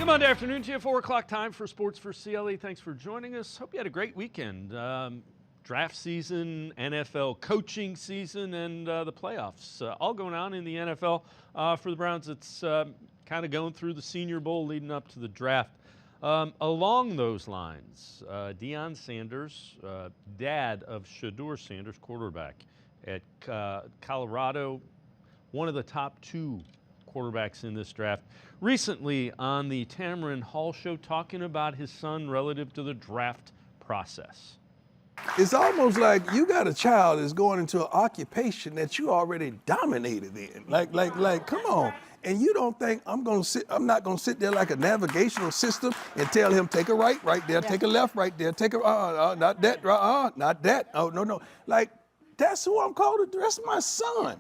Monday afternoon to you, 4 o'clock time for Sports4CLE. Thanks for joining us. Hope you had a great weekend. Draft season, NFL coaching season, and the playoffs all going on in the NFL. For the Browns, it's kind of going through the Senior Bowl leading up to the draft. Along those lines, Deion Sanders, dad of Shedeur Sanders, quarterback at Colorado, one of the top two quarterbacks in this draft, recently on the Tamron Hall Show talking about his son relative to the draft process. It's almost like you got a child that's going into an occupation that you already dominated in. Like, come on. And you don't think I'm not gonna sit there like a navigational system and tell him take a right there, take a left right there, take a not that, not that. Oh no. Like, that's who I'm called to. That's my son.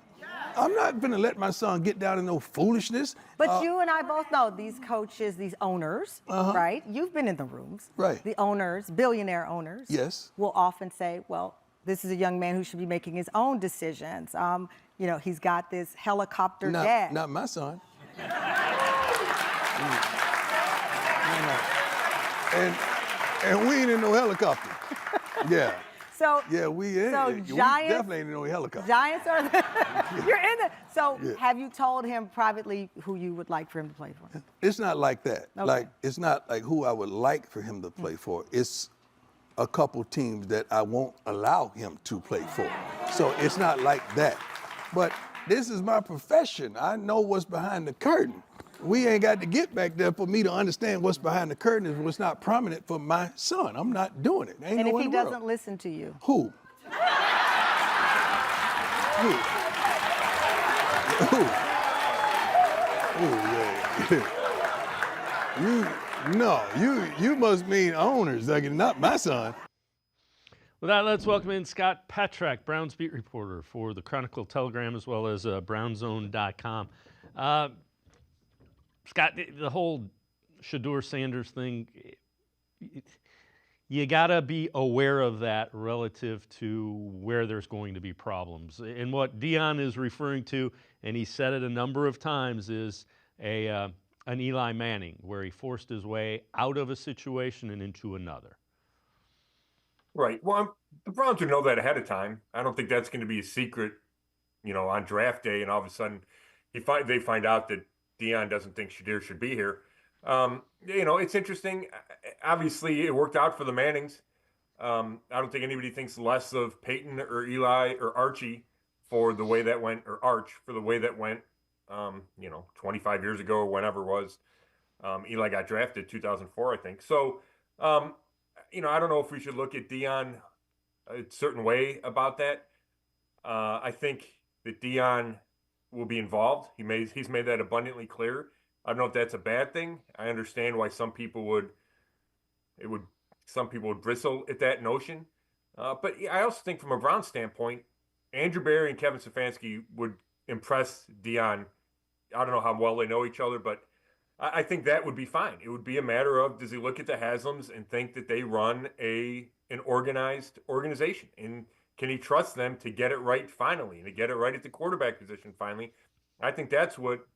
I'm not going to let my son get down in no foolishness. But you and I both know these coaches, these owners, right? You've been in the rooms. Right. The owners, billionaire owners, yes, will often say, well, this is a young man who should be making his own decisions. You know, he's got this helicopter dad. Not my son. And we ain't in no helicopter. Yeah. So yeah, we ain't. So we Giants, definitely ain't in no helicopter. Giants are you're in the. So have you told him privately who you would like for him to play for? It's not like that. Okay. Like, it's not like who I would like for him to play for. It's a couple teams that I won't allow him to play for. So it's not like that. But this is my profession. I know what's behind the curtain. We ain't got to get back there for me to understand what's behind the curtain and what's not prominent for my son. I'm not doing it. Ain't and no if he doesn't world. listen to you? Who? Who? Yeah. You must mean owners, like not my son. With that, let's welcome in Scott Patrak, Browns beat reporter for the Chronicle Telegram as well as brownzone.com. Scott, the whole Shedeur Sanders thing, you got to be aware of that relative to where there's going to be problems. And what Deion is referring to, and he said it a number of times, is an Eli Manning, where he forced his way out of a situation and into another. Right. Well, the Browns would know that ahead of time. I don't think that's going to be a secret, you know, on draft day, and all of a sudden they find out that Deion doesn't think Shedeur should be here. You know, it's interesting. Obviously, it worked out for the Mannings. I don't think anybody thinks less of Peyton or Eli or Archie for the way that went, or Arch for the way that went, you know, 25 years ago or whenever it was. Eli got drafted 2004, I think. So, you know, I don't know if we should look at Deion a certain way about that. I think that Deion will be involved. He's made that abundantly clear. I don't know if that's a bad thing. I understand why some people would bristle at that notion. But I also think from a Browns standpoint, Andrew Berry and Kevin Stefanski would impress Deion. I don't know how well they know each other, but I think that would be fine. It would be a matter of, does he look at the Haslams and think that they run an organized organization? And can he trust them to get it right finally, and to get it right at the quarterback position finally? I think that's what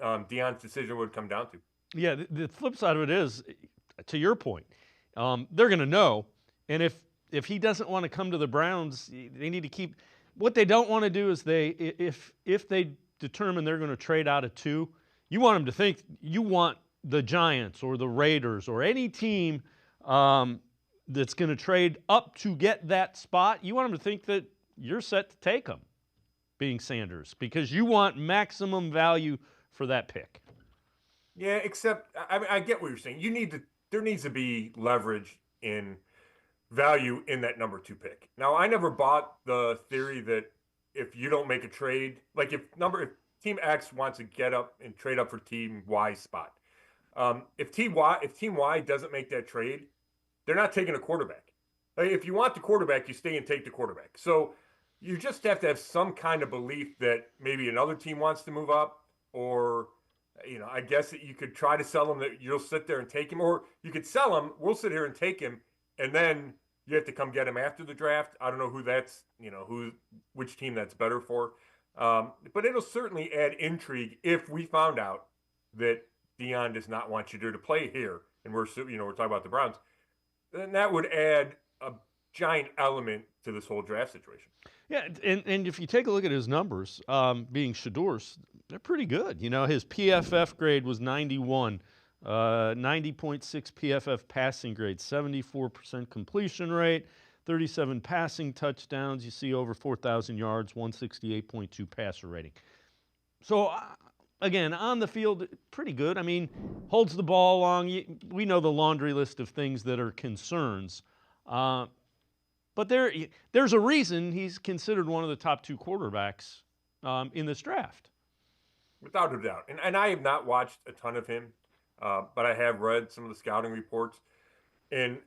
Deion's decision would come down to. Yeah, the flip side of it is, to your point, they're going to know. And if he doesn't want to come to the Browns, they need to keep – what they don't want to do is if they determine they're going to trade out of two, you want them to think you want the Giants or the Raiders or any team that's going to trade up to get that spot. You want them to think that you're set to take them, being Sanders, because you want maximum value for that pick. Yeah, except I get what you're saying. There needs to be leverage in value in that number 2 pick. Now, I never bought the theory that if you don't make a trade, like if Team X wants to get up and trade up for Team Y's spot, if Team Y doesn't make that trade, they're not taking a quarterback. Like, if you want the quarterback, you stay and take the quarterback. So you just have to have some kind of belief that maybe another team wants to move up, or, you know, I guess that you could try to sell him that you'll sit there and take him, or you could sell him, we'll sit here and take him, and then you have to come get him after the draft. I don't know who that's, you know, which team that's better for. But it'll certainly add intrigue if we found out that Deion does not want Shedeur to play here, and we're talking about the Browns, then that would add a giant element to this whole draft situation. Yeah, and if you take a look at his numbers, being Shedeur's, they're pretty good. His PFF grade was 91, 90.6 PFF passing grade, 74% completion rate, 37 passing touchdowns. You see over 4,000 yards, 168.2 passer rating. So, again, on the field, pretty good. I mean, holds the ball long. We know the laundry list of things that are concerns. But there's a reason he's considered one of the top 2 quarterbacks in this draft. Without a doubt. And I have not watched a ton of him, but I have read some of the scouting reports. And,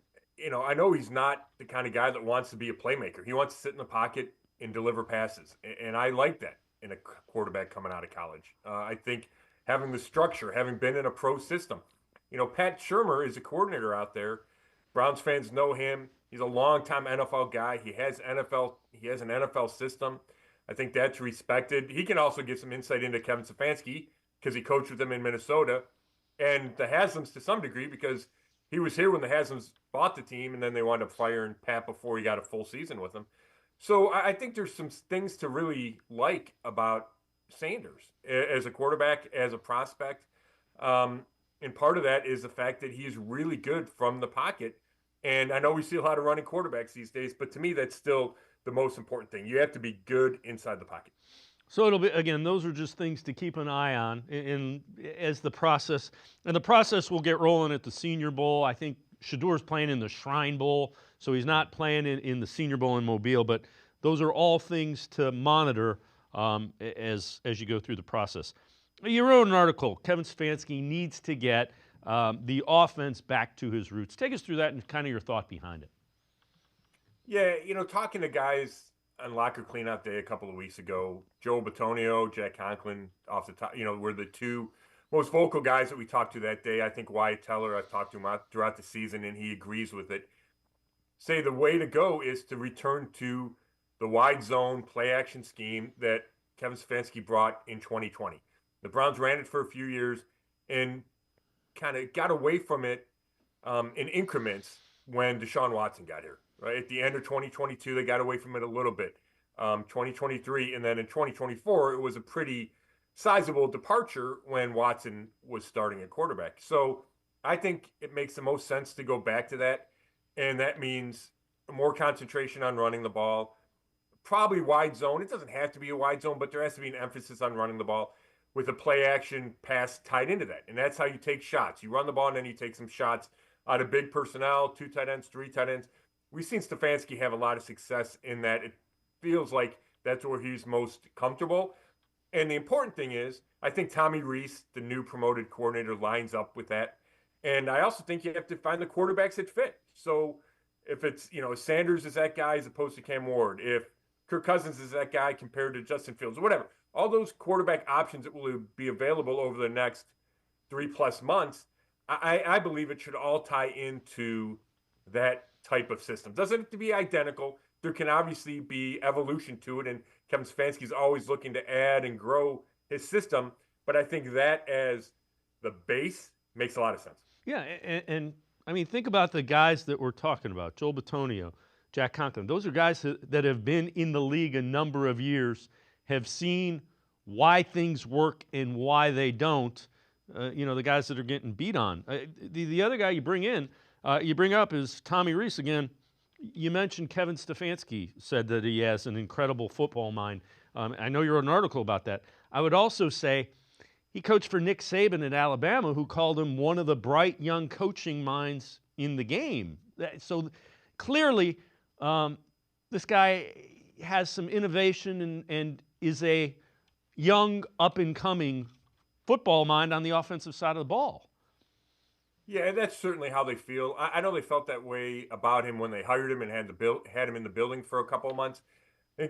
I know he's not the kind of guy that wants to be a playmaker. He wants to sit in the pocket and deliver passes. And I like that in a quarterback coming out of college. I think having the structure, having been in a pro system. Pat Shurmur is a coordinator out there. Browns fans know him. He's a longtime NFL guy. He has an NFL system. I think that's respected. He can also give some insight into Kevin Stefanski because he coached with him in Minnesota, and the Haslams to some degree because he was here when the Haslams bought the team, and then they wound up firing Pat before he got a full season with him. So I think there's some things to really like about Sanders as a quarterback, as a prospect. And part of that is the fact that he is really good from the pocket. And I know we see a lot of running quarterbacks these days, but to me, that's still the most important thing. You have to be good inside the pocket. So it'll be, again, those are just things to keep an eye on as the process. And the process will get rolling at the Senior Bowl. I think Shedeur's playing in the Shrine Bowl, so he's not playing in the Senior Bowl in Mobile. But those are all things to monitor as you go through the process. You wrote an article, Kevin Stefanski needs to get the offense back to his roots. Take us through that and kind of your thought behind it. Yeah, talking to guys on Locker Cleanout Day a couple of weeks ago, Joe Bitonio, Jack Conklin off the top, were the 2 most vocal guys that we talked to that day. I think Wyatt Teller, I've talked to him throughout the season, and he agrees with it. Say the way to go is to return to the wide zone play action scheme that Kevin Stefanski brought in 2020. The Browns ran it for a few years and kind of got away from it in increments when Deshaun Watson got here. Right at the end of 2022, they got away from it a little bit. 2023, and then in 2024, it was a pretty sizable departure when Watson was starting at quarterback. So I think it makes the most sense to go back to that, and that means more concentration on running the ball, probably wide zone. It doesn't have to be a wide zone, but there has to be an emphasis on running the ball with a play action pass tied into that. And that's how you take shots. You run the ball, and then you take some shots out of big personnel, 2 tight ends, 3 tight ends. We've seen Stefanski have a lot of success in that. It feels like that's where he's most comfortable. And the important thing is, I think Tommy Rees, the new promoted coordinator, lines up with that. And I also think you have to find the quarterbacks that fit. So if it's, Sanders is that guy as opposed to Cam Ward, if Kirk Cousins is that guy compared to Justin Fields, whatever, all those quarterback options that will be available over the next 3+ months, I believe it should all tie into that type of system. Doesn't have to be identical. There can obviously be evolution to it, and Kevin Stefanski is always looking to add and grow his system. But I think that as the base makes a lot of sense. Yeah, and I mean, think about the guys that we're talking about, Joel Bitonio, Jack Conklin. Those are guys that have been in the league a number of years, have seen why things work and why they don't. The guys that are getting beat on. The other guy you bring up is Tommy Rees again. You mentioned Kevin Stefanski said that he has an incredible football mind. I know you wrote an article about that. I would also say he coached for Nick Saban at Alabama, who called him one of the bright young coaching minds in the game. So clearly, this guy has some innovation and is a young, up-and-coming football mind on the offensive side of the ball. Yeah, and that's certainly how they feel. I know they felt that way about him when they hired him and had him in the building for a couple of months. I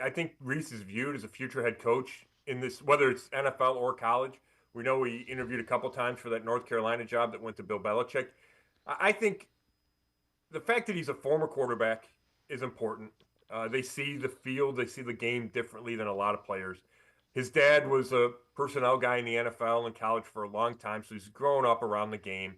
think Rees is viewed as a future head coach in this, whether it's NFL or college. We know he interviewed a couple times for that North Carolina job that went to Bill Belichick. I think the fact that he's a former quarterback is important. They see the field, they see the game differently than a lot of players. His dad was a personnel guy in the NFL and college for a long time, so he's grown up around the game.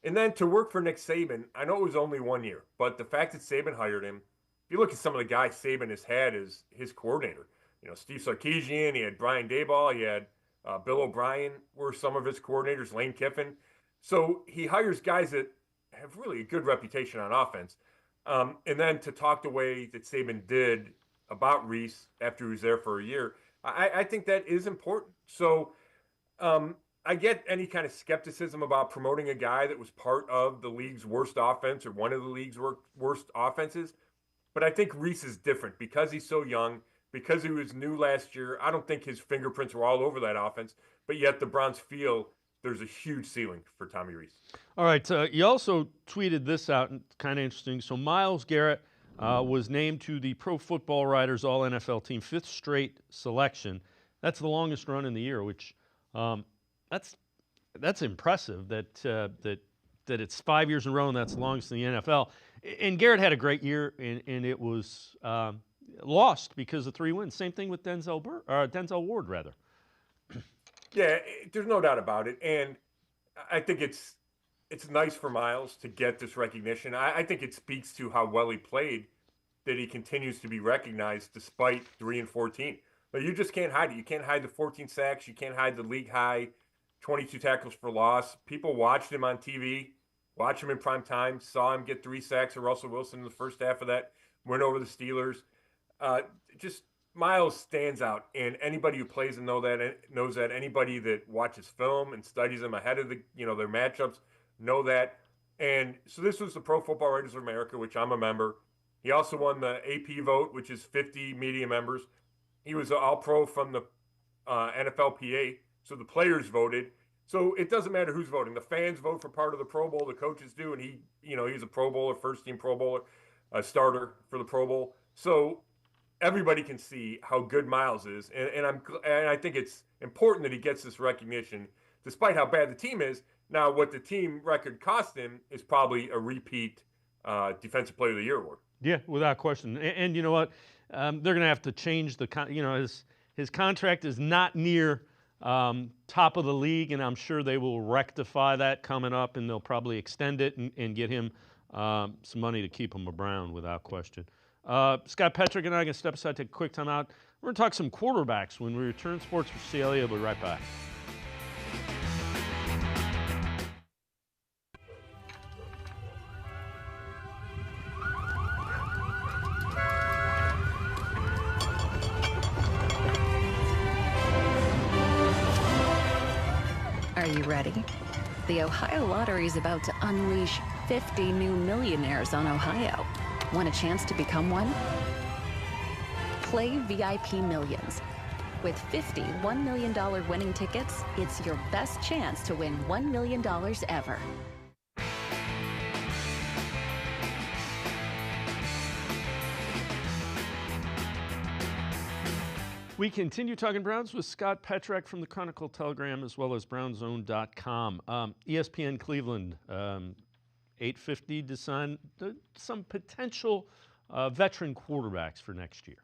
And then to work for Nick Saban, I know it was only 1 year, but the fact that Saban hired him, if you look at some of the guys Saban has had as his coordinator, Steve Sarkisian, he had Brian Daboll, he had Bill O'Brien were some of his coordinators, Lane Kiffin. So he hires guys that have really a good reputation on offense. And then to talk the way that Saban did about Reese after he was there for a year, I think that is important. So I get any kind of skepticism about promoting a guy that was part of the league's worst offense or one of the league's worst offenses. But I think Reese is different because he's so young, because he was new last year. I don't think his fingerprints were all over that offense, but yet the Browns feel there's a huge ceiling for Tommy Reese. All right. You also tweeted this out, and kind of interesting. So Myles Garrett was named to the Pro Football Writers All-NFL team, 5th straight selection. That's the longest run in the year, which that's impressive that it's 5 years in a row and that's the longest in the NFL. And Garrett had a great year, and it was lost because of 3 wins. Same thing with Denzel Ward, rather. Yeah, there's no doubt about it. And I think it's nice for Myles to get this recognition. I think it speaks to how well he played that he continues to be recognized despite 3-14. But you just can't hide it. You can't hide the 14 sacks. You can't hide the league high 22 tackles for loss. People watched him on TV, watched him in prime time, saw him get 3 sacks of Russell Wilson in the first half of that win over the Steelers. Just Myles stands out, and anybody who plays and knows that. Anybody that watches film and studies them ahead of their matchups know that. And so this was the Pro Football Writers of America, which I'm a member. He also won the AP vote, which is 50 media members. He was an All-Pro from the NFLPA, so the players voted. So it doesn't matter who's voting. The fans vote for part of the Pro Bowl. The coaches do, and he's a Pro Bowler, first-team Pro Bowler, a starter for the Pro Bowl. So everybody can see how good Myles is, and I think it's important that he gets this recognition, despite how bad the team is. Now, what the team record cost him is probably a repeat Defensive Player of the Year award. Yeah, without question. And you know what? They're going to have to change his contract is not near top of the league, and I'm sure they will rectify that coming up, and they'll probably extend it and get him some money to keep him a Brown, without question. Scott Petrick and I are going to step aside, take a quick time out. We're going to talk some quarterbacks when we return. Sports for CLE. We'll be right back. Are you ready? The Ohio Lottery is about to unleash 50 new millionaires on Ohio. Want a chance to become one? Play VIP Millions. With 50 $1 million winning tickets, it's your best chance to win $1 million ever. We continue talking Browns with Scott Petrick from the Chronicle Telegram, as well as BrownZone.com. ESPN Cleveland, 850 to sign some potential veteran quarterbacks for next year.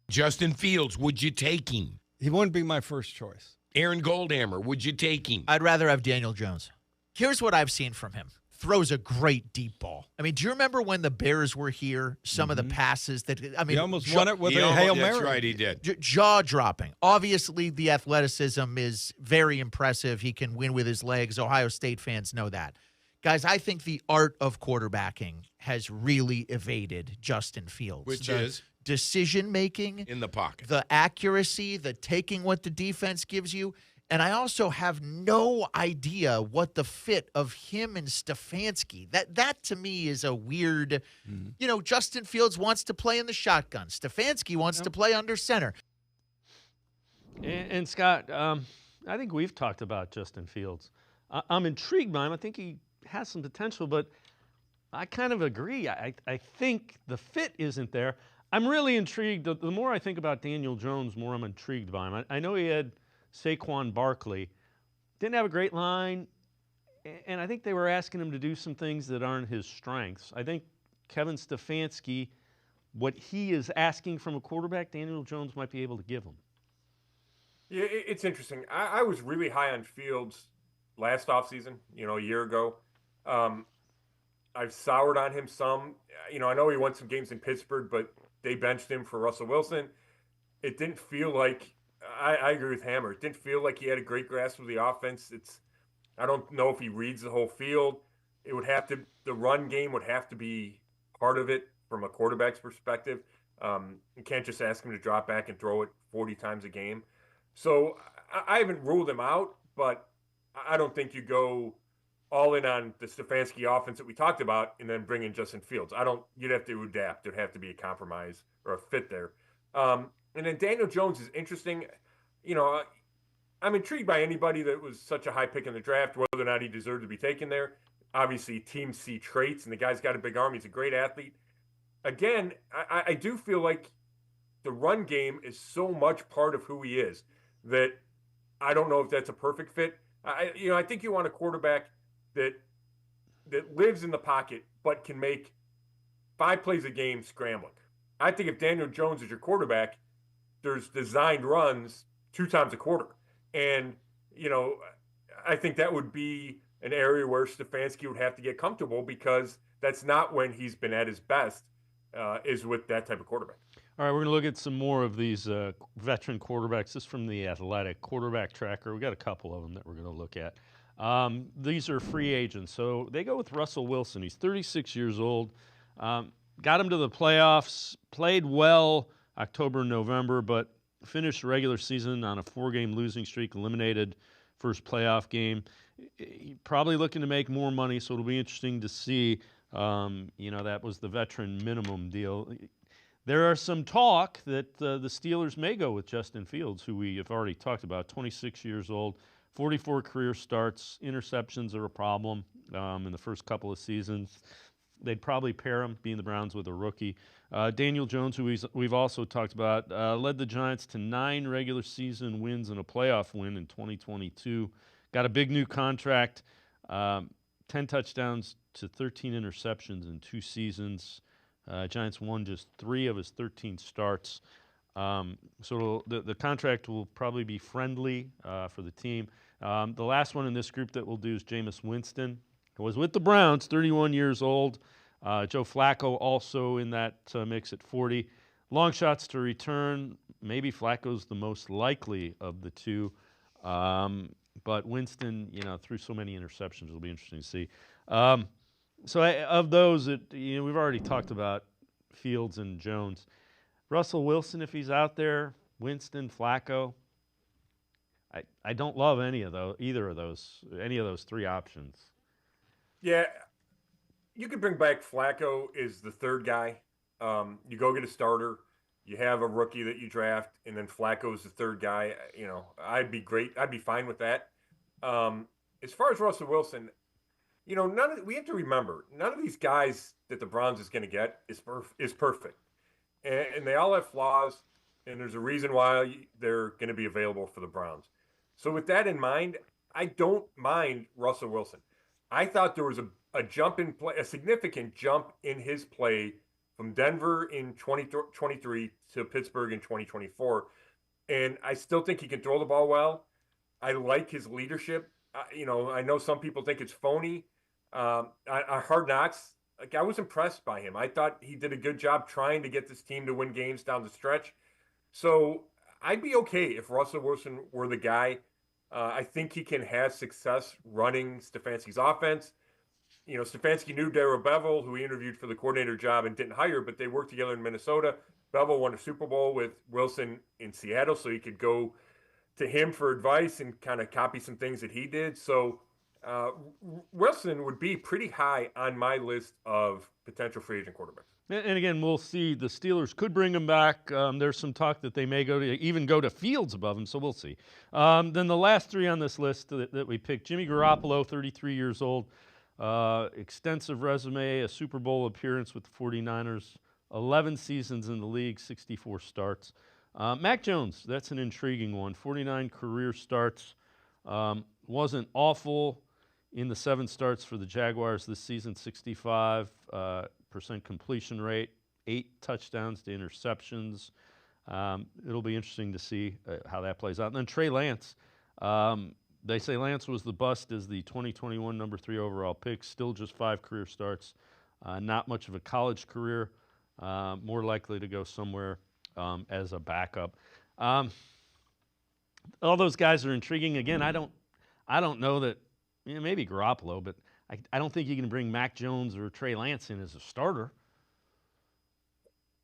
Justin Fields, would you take him? He wouldn't be my first choice. Aaron Goldhammer, would you take him? I'd rather have Daniel Jones. Here's what I've seen from him. Throws a great deep ball. I mean, do you remember when the Bears were here? Some of the passes that, He almost won it with a Hail Mary. That's right, he did. Jaw-dropping. Obviously, the athleticism is very impressive. He can win with his legs. Ohio State fans know that. Guys, I think the art of quarterbacking has really evaded Justin Fields. Which is? Decision-making. In the pocket. The accuracy, the taking what the defense gives you. And I also have no idea what the fit of him and Stefanski. That to me is a weird, Justin Fields wants to play in the shotgun. Stefanski wants to play under center. And Scott, I think we've talked about Justin Fields. I'm intrigued by him. I think he has some potential, but I kind of agree. I think the fit isn't there. I'm really intrigued. The more I think about Daniel Jones, the more I'm intrigued by him. I know he had Saquon Barkley, didn't have a great line, and I think they were asking him to do some things that aren't his strengths. I think Kevin Stefanski, what he is asking from a quarterback, Daniel Jones might be able to give him. Yeah, it's interesting. I was really high on Fields last offseason, a year ago. Um, I've soured on him some. I know he won some games in Pittsburgh, but they benched him for Russell Wilson. It didn't feel like I agree with Hammer. It didn't feel like he had a great grasp of the offense. I don't know if he reads the whole field. The run game would have to be part of it from a quarterback's perspective. You can't just ask him to drop back and throw it 40 times a game. So I haven't ruled him out, but I don't think you go all in on the Stefanski offense that we talked about and then bring in Justin Fields. You'd have to adapt. There'd have to be a compromise or a fit there. And then Daniel Jones is interesting. I'm intrigued by anybody that was such a high pick in the draft, whether or not he deserved to be taken there. Obviously, teams see traits, and the guy's got a big arm. He's a great athlete. Again, I do feel like the run game is so much part of who he is that I don't know if that's a perfect fit. I think you want a quarterback that lives in the pocket but can make 5 plays a game scrambling. I think if Daniel Jones is your quarterback, there's designed runs 2 times a quarter. And, I think that would be an area where Stefanski would have to get comfortable because that's not when he's been at his best, is with that type of quarterback. All right, we're going to look at some more of these veteran quarterbacks. This is from the Athletic Quarterback Tracker. We've got a couple of them that we're going to look at. These are free agents. So they go with Russell Wilson. He's 36 years old. Got him to the playoffs, played well October and November, but finished the regular season on a 4-game losing streak, eliminated first playoff game. Probably looking to make more money, so it'll be interesting to see. That was the veteran minimum deal. There are some talk that the Steelers may go with Justin Fields, who we have already talked about, 26 years old, 44 career starts. Interceptions are a problem in the first couple of seasons. They'd probably pair him, being the Browns, with a rookie. Daniel Jones, who we've also talked about, led the Giants to 9 regular season wins and a playoff win in 2022. Got a big new contract, 10 touchdowns to 13 interceptions in 2 seasons. Giants won just 3 of his 13 starts. So the contract will probably be friendly for the team. The last one in this group that we'll do is Jameis Winston. He was with the Browns, 31 years old. Joe Flacco also in that mix at 40. Long shots to return. Maybe Flacco's the most likely of the two. But Winston, threw so many interceptions, it'll be interesting to see. Of those, we've already talked about Fields and Jones. Russell Wilson, if he's out there, Winston, Flacco. I don't love any of those 3 options. Yeah, you could bring back Flacco as the third guy. You go get a starter. You have a rookie that you draft, and then Flacco is the third guy. I'd be great. I'd be fine with that. As far as Russell Wilson, we have to remember, none of these guys that the Browns is going to get is perfect. And they all have flaws, and there's a reason why they're going to be available for the Browns. So with that in mind, I don't mind Russell Wilson. I thought there was a jump in play, a significant jump in his play from Denver in 2023 to Pittsburgh in 2024. And I still think he can throw the ball well. I like his leadership. I know some people think it's phony. Hard Knocks, I was impressed by him. I thought he did a good job trying to get this team to win games down the stretch. So I'd be okay if Russell Wilson were the guy. I think he can have success running Stefanski's offense. Stefanski knew Darrell Bevell, who he interviewed for the coordinator job and didn't hire, but they worked together in Minnesota. Bevell won a Super Bowl with Wilson in Seattle, so he could go to him for advice and kind of copy some things that he did. So Wilson would be pretty high on my list of potential free agent quarterbacks. And again, we'll see. The Steelers could bring him back. There's some talk that they may go to Fields above him, so we'll see. Then the last 3 on this list that we picked: Jimmy Garoppolo, 33 years old, extensive resume, a Super Bowl appearance with the 49ers, 11 seasons in the league, 64 starts. Mac Jones, that's an intriguing one. 49 career starts, wasn't awful in the 7 starts for the Jaguars this season, 65% completion rate, 8 touchdowns to interceptions. It'll be interesting to see how that plays out. And then Trey Lance, they say Lance was the bust as the 2021 number 3 overall pick, still just 5 career starts, not much of a college career, more likely to go somewhere as a backup. All those guys are intriguing. Again, I don't know that, maybe Garoppolo, but I don't think you can bring Mac Jones or Trey Lance in as a starter.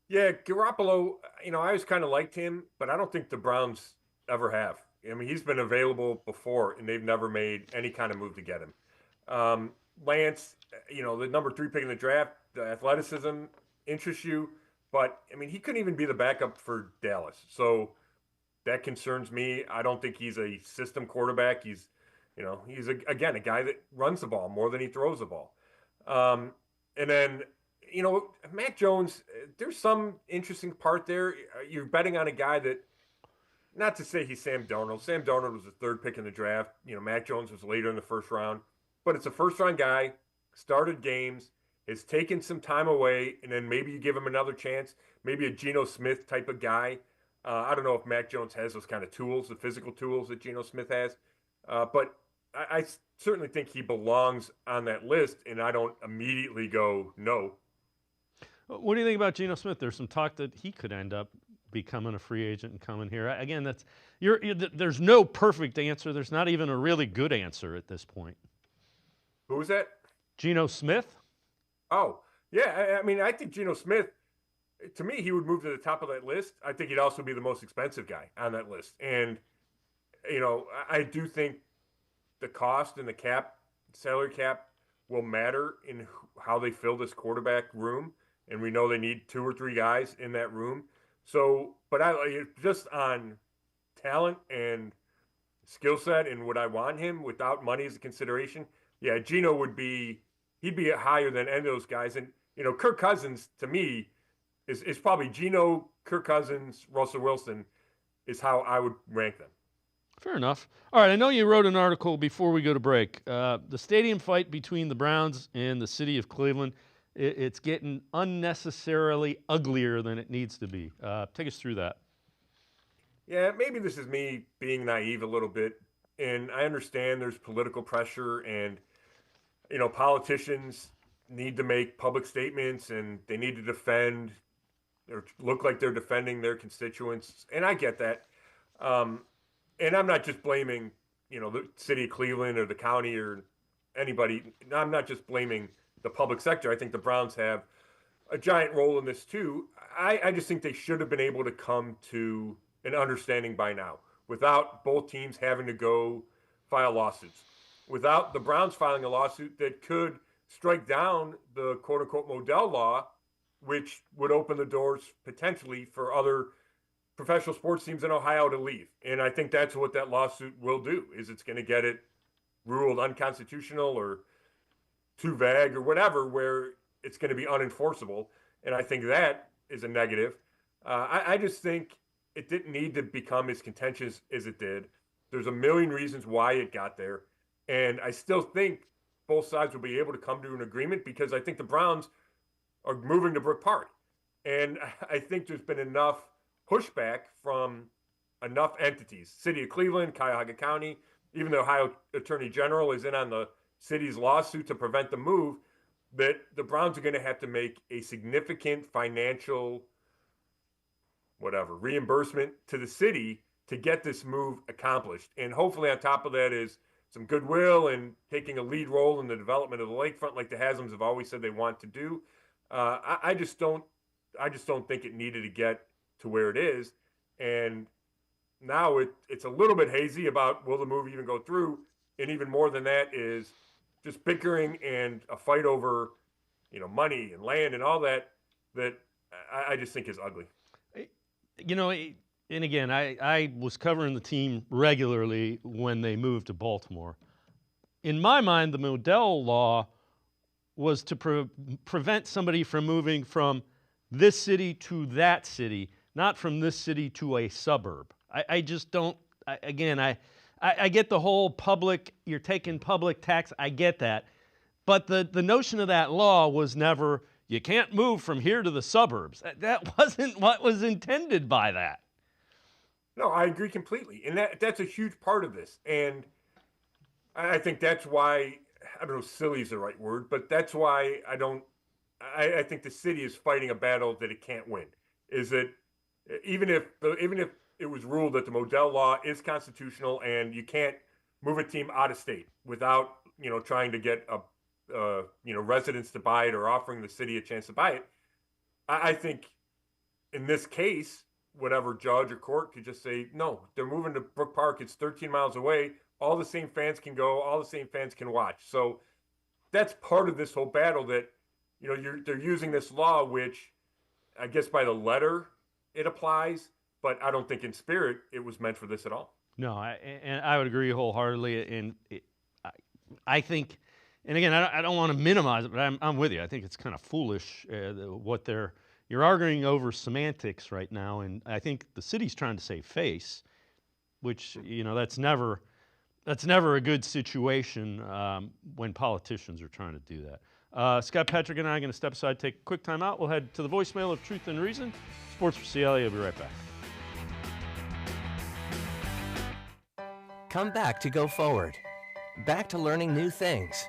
Yeah, Garoppolo, I always kind of liked him, but I don't think the Browns ever have. I mean, he's been available before, and they've never made any kind of move to get him. Lance, the number 3 pick in the draft, the athleticism interests you, but, I mean, he couldn't even be the backup for Dallas. So that concerns me. I don't think he's a system quarterback. He's a guy that runs the ball more than he throws the ball. And then, Mac Jones, there's some interesting part there. You're betting on a guy that, not to say he's Sam Darnold. Sam Darnold was the 3rd pick in the draft. Mac Jones was later in the 1st round. But it's a first-round guy, started games, has taken some time away, and then maybe you give him another chance, maybe a Geno Smith type of guy. I don't know if Mac Jones has those kind of tools, the physical tools that Geno Smith has. But I certainly think he belongs on that list, and I don't immediately go, no. What do you think about Geno Smith? There's some talk that he could end up becoming a free agent and coming here. Again, there's no perfect answer. There's not even a really good answer at this point. Who was that? Geno Smith? Oh, yeah. I mean, I think Geno Smith, to me, he would move to the top of that list. I think he'd also be the most expensive guy on that list. And, I do think the cost and the salary cap will matter in how they fill this quarterback room. And we know they need 2 or 3 guys in that room. So, but just on talent and skill set and would I want him without money as a consideration? Yeah, Geno he'd be higher than any of those guys. And, Kirk Cousins, to me, is probably Geno, Kirk Cousins, Russell Wilson is how I would rank them. Fair enough. All right, I know you wrote an article before we go to break. The stadium fight between the Browns and the city of Cleveland, it's getting unnecessarily uglier than it needs to be. Take us through that. Yeah, maybe this is me being naive a little bit. And I understand there's political pressure and, politicians need to make public statements and they need to defend or look like they're defending their constituents. And I get that. And I'm not just blaming, the city of Cleveland or the county or anybody. I'm not just blaming the public sector. I think the Browns have a giant role in this too. I just think they should have been able to come to an understanding by now without both teams having to go file lawsuits, without the Browns filing a lawsuit that could strike down the quote-unquote Modell law, which would open the doors potentially for other professional sports teams in Ohio to leave. And I think that's what that lawsuit will do, is it's going to get it ruled unconstitutional or too vague or whatever, where it's going to be unenforceable. And I think that is a negative. I just think it didn't need to become as contentious as it did. There's a million reasons why it got there. And I still think both sides will be able to come to an agreement because I think the Browns are moving to Brook Park. And I think there's been enough pushback from enough entities, City of Cleveland, Cuyahoga County, even the Ohio Attorney General is in on the city's lawsuit to prevent the move, that the Browns are going to have to make a significant financial reimbursement to the city to get this move accomplished. And hopefully on top of that is some goodwill and taking a lead role in the development of the lakefront like the Haslam's have always said they want to do. I just don't think it needed to get to where it is. And now it's a little bit hazy about will the move even go through. And even more than that is just bickering and a fight over, money and land and all that I just think is ugly. And again, I was covering the team regularly when they moved to Baltimore. In my mind, the Modell law was to prevent somebody from moving from this city to that city, not from this city to a suburb. I just don't, I get the whole public, you're taking public tax, I get that. But the notion of that law was never, you can't move from here to the suburbs. That wasn't what was intended by that. No, I agree completely. And that's a huge part of this. And I think that's why, I don't know if silly is the right word, but that's why I think the city is fighting a battle that it can't win. Is that even if it was ruled that the Modell law is constitutional and you can't move a team out of state without, trying to get residents to buy it or offering the city a chance to buy it, I think in this case, whatever judge or court could just say, no, they're moving to Brook Park. It's 13 miles away. All the same fans can go. All the same fans can watch. So that's part of this whole battle that, they're using this law, which I guess by the letter it applies, but I don't think in spirit it was meant for this at all. No, I would agree wholeheartedly. And I think, and again, I don't want to minimize it, but I'm with you. I think it's kind of foolish what you're arguing over semantics right now, and I think the city's trying to save face, which that's never a good situation when politicians are trying to do that. Scott Patrick and I are going to step aside, take a quick time out. We'll head to the voicemail of Truth and Reason. Sports4CLE. I'll be right back. Come back to go forward. Back to learning new things.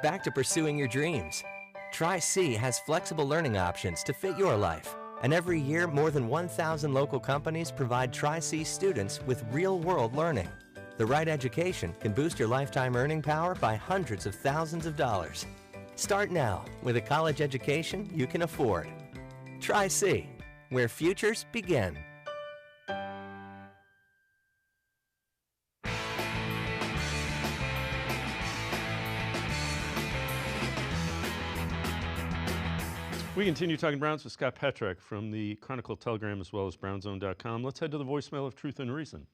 Back to pursuing your dreams. Tri-C has flexible learning options to fit your life. And every year, more than 1,000 local companies provide Tri-C students with real-world learning. The right education can boost your lifetime earning power by hundreds of thousands of dollars. Start now with a college education you can afford. Tri-C, where futures begin. We continue talking Browns with Scott Petrek from the Chronicle Telegram as well as brownzone.com. Let's head to the voicemail of Truth and Reason.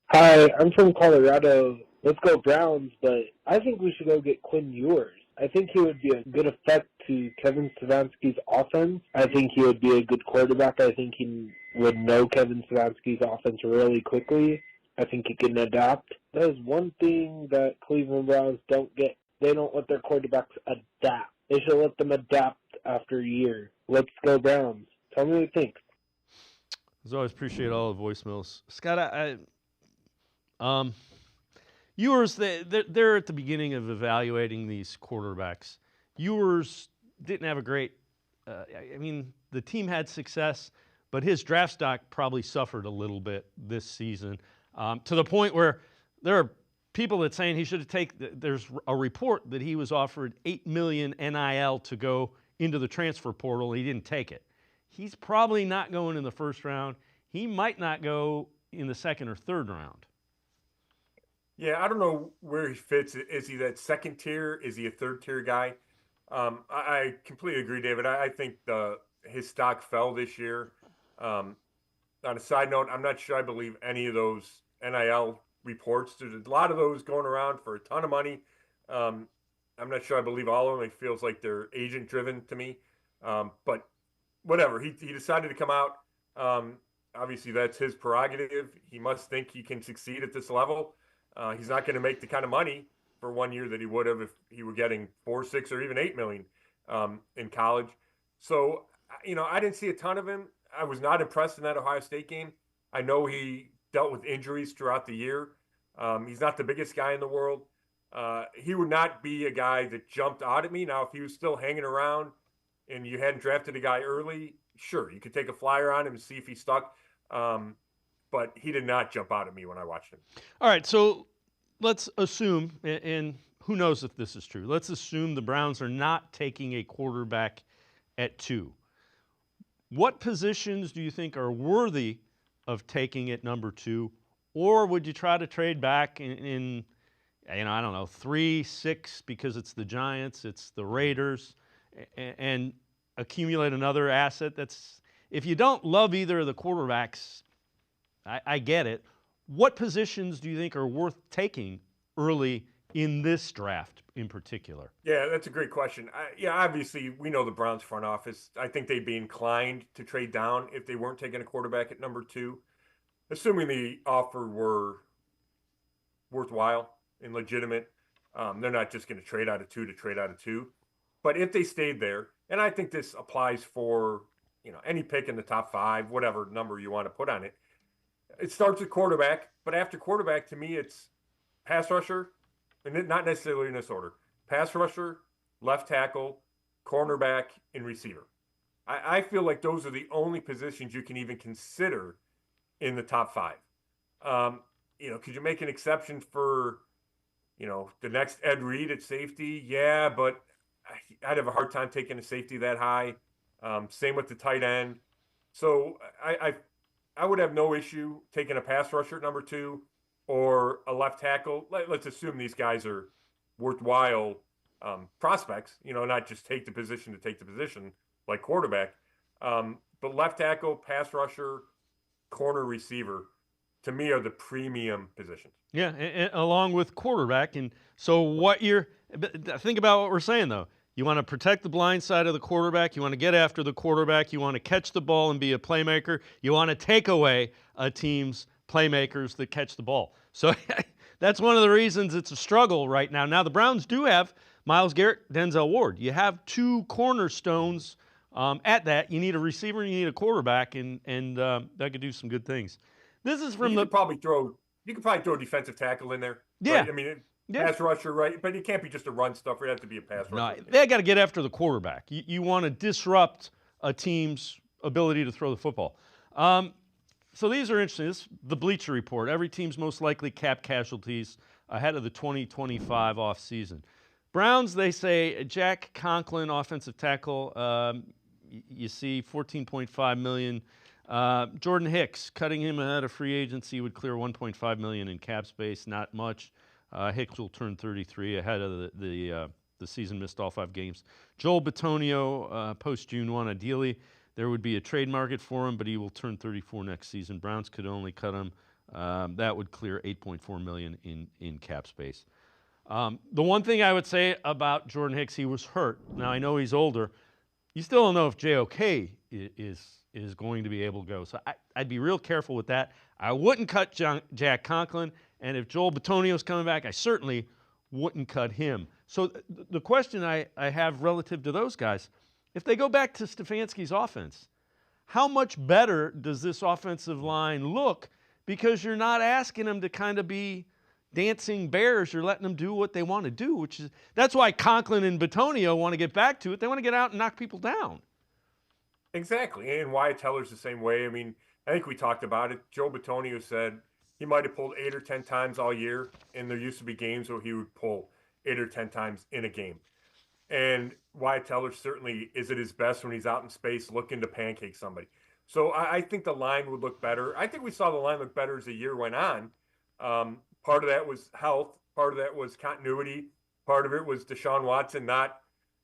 Hi, I'm from Colorado. Let's go Browns, but I think we should go get Quinn Ewers. I think he would be a good effect to Kevin Stefanski's offense. I think he would be a good quarterback. I think he would know Kevin Stefanski's offense really quickly. I think he can adapt. That is one thing that Cleveland Browns don't get. They don't let their quarterbacks adapt. They should let them adapt after a year. Let's go Browns. Tell me what you think. As always, appreciate all the voicemails. Scott, Ewers, they're at the beginning of evaluating these quarterbacks. Ewers didn't have a great the team had success, but his draft stock probably suffered a little bit this season to the point where there are people that saying he should have taken. There's a report that he was offered $8 million NIL to go into the transfer portal. He didn't take it. He's probably not going in the first round. He might not go in the second or third round. Yeah, I don't know where he fits. Is he that second tier? Is he a third tier guy? I completely agree, David. I think his stock fell this year. On a side note, I'm not sure I believe any of those NIL reports. There's a lot of those going around for a ton of money. I'm not sure I believe all of them. It feels like they're agent driven to me. But whatever, he decided to come out. Obviously, that's his prerogative. He must think he can succeed at this level. He's not going to make the kind of money for 1 year that he would have if he were getting $4, $6, or even $8 million in college. So, I didn't see a ton of him. I was not impressed in that Ohio State game. I know he dealt with injuries throughout the year. He's not the biggest guy in the world. He would not be a guy that jumped out at me. Now, if he was still hanging around and you hadn't drafted a guy early, sure, you could take a flyer on him and see if he stuck. But he did not jump out at me when I watched him. All right, so let's assume, and who knows if this is true, let's assume the Browns are not taking a quarterback at 2. What positions do you think are worthy of taking at number 2? Or would you try to trade back in I don't know, 3, 6, because it's the Giants, it's the Raiders, and accumulate another asset? That's, if you don't love either of the quarterbacks, I get it. What positions do you think are worth taking early in this draft in particular? Yeah, that's a great question. Obviously, we know the Browns front office. I think they'd be inclined to trade down if they weren't taking a quarterback at number 2, assuming the offer were worthwhile and legitimate. They're not just going to trade out of 2 to trade out of 2. But if they stayed there, and I think this applies for, any pick in the top 5, whatever number you want to put on it. It starts with quarterback, but after quarterback, to me, it's pass rusher, and not necessarily in this order. Pass rusher, left tackle, cornerback, and receiver. I feel like those are the only positions you can even consider in the top 5. Could you make an exception for, the next Ed Reed at safety? Yeah, but I'd have a hard time taking a safety that high. Same with the tight end. So I would have no issue taking a pass rusher at number 2 or a left tackle. Let's assume these guys are worthwhile prospects, not just take the position to take the position like quarterback. But left tackle, pass rusher, corner, receiver, to me are the premium positions. Yeah, and along with quarterback. And so think about what we're saying, though. You want to protect the blind side of the quarterback. You want to get after the quarterback. You want to catch the ball and be a playmaker. You want to take away a team's playmakers that catch the ball. So that's one of the reasons it's a struggle right now. Now, the Browns do have Myles Garrett, Denzel Ward. You have 2 cornerstones at that. You need a receiver and you need a quarterback, and that could do some good things. This is from you could probably throw a defensive tackle in there. Yeah. Right? I mean, pass rusher, right? But it can't be just a run stuffer. It has to be a pass rusher. No, they got to get after the quarterback. You want to disrupt a team's ability to throw the football. So these are interesting. This is the Bleacher Report. Every team's most likely cap casualties ahead of the 2025 offseason. Browns, they say Jack Conklin, offensive tackle, you see $14.5 million. Jordan Hicks, cutting him ahead of free agency would clear $1.5 million in cap space, not much. Hicks will turn 33 ahead of the season, missed all 5 games. Joel Bitonio, post-June 1, ideally, there would be a trade market for him, but he will turn 34 next season. Browns could only cut him. That would clear $8.4 million in cap space. The one thing I would say about Jordan Hicks, he was hurt. Now, I know he's older. You still don't know if JOK is going to be able to go. So I'd be real careful with that. I wouldn't cut Jack Conklin, and if Joel Bitonio's coming back, I certainly wouldn't cut him. So the question I have relative to those guys, if they go back to Stefanski's offense, how much better does this offensive line look? Because you're not asking them to kind of be dancing bears. You're letting them do what they want to do, that's why Conklin and Bitonio want to get back to it. They want to get out and knock people down. Exactly. And Wyatt Teller's the same way. I mean, I think we talked about it. Joe Bitonio said he might have pulled 8 or 10 times all year, and there used to be games where he would pull 8 or 10 times in a game. And Wyatt Teller certainly is at his best when he's out in space looking to pancake somebody. So I think the line would look better. I think we saw the line look better as the year went on. Part of that was health. Part of that was continuity. Part of it was Deshaun Watson not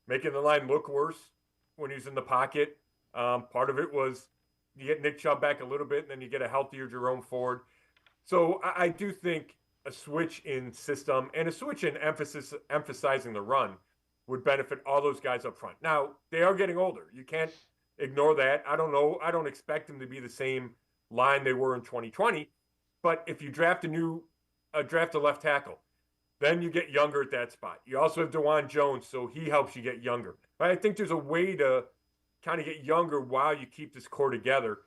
making the line look worse when he was in the pocket. Part of it was you get Nick Chubb back a little bit, and then you get a healthier Jerome Ford. So I do think a switch in system and a switch in emphasizing the run would benefit all those guys up front. Now, they are getting older. You can't ignore that. I don't know. I don't expect them to be the same line they were in 2020. But if you draft a left tackle, then you get younger at that spot. You also have DeJuan Jones, so he helps you get younger. But I think there's a way to kind of get younger while you keep this core together.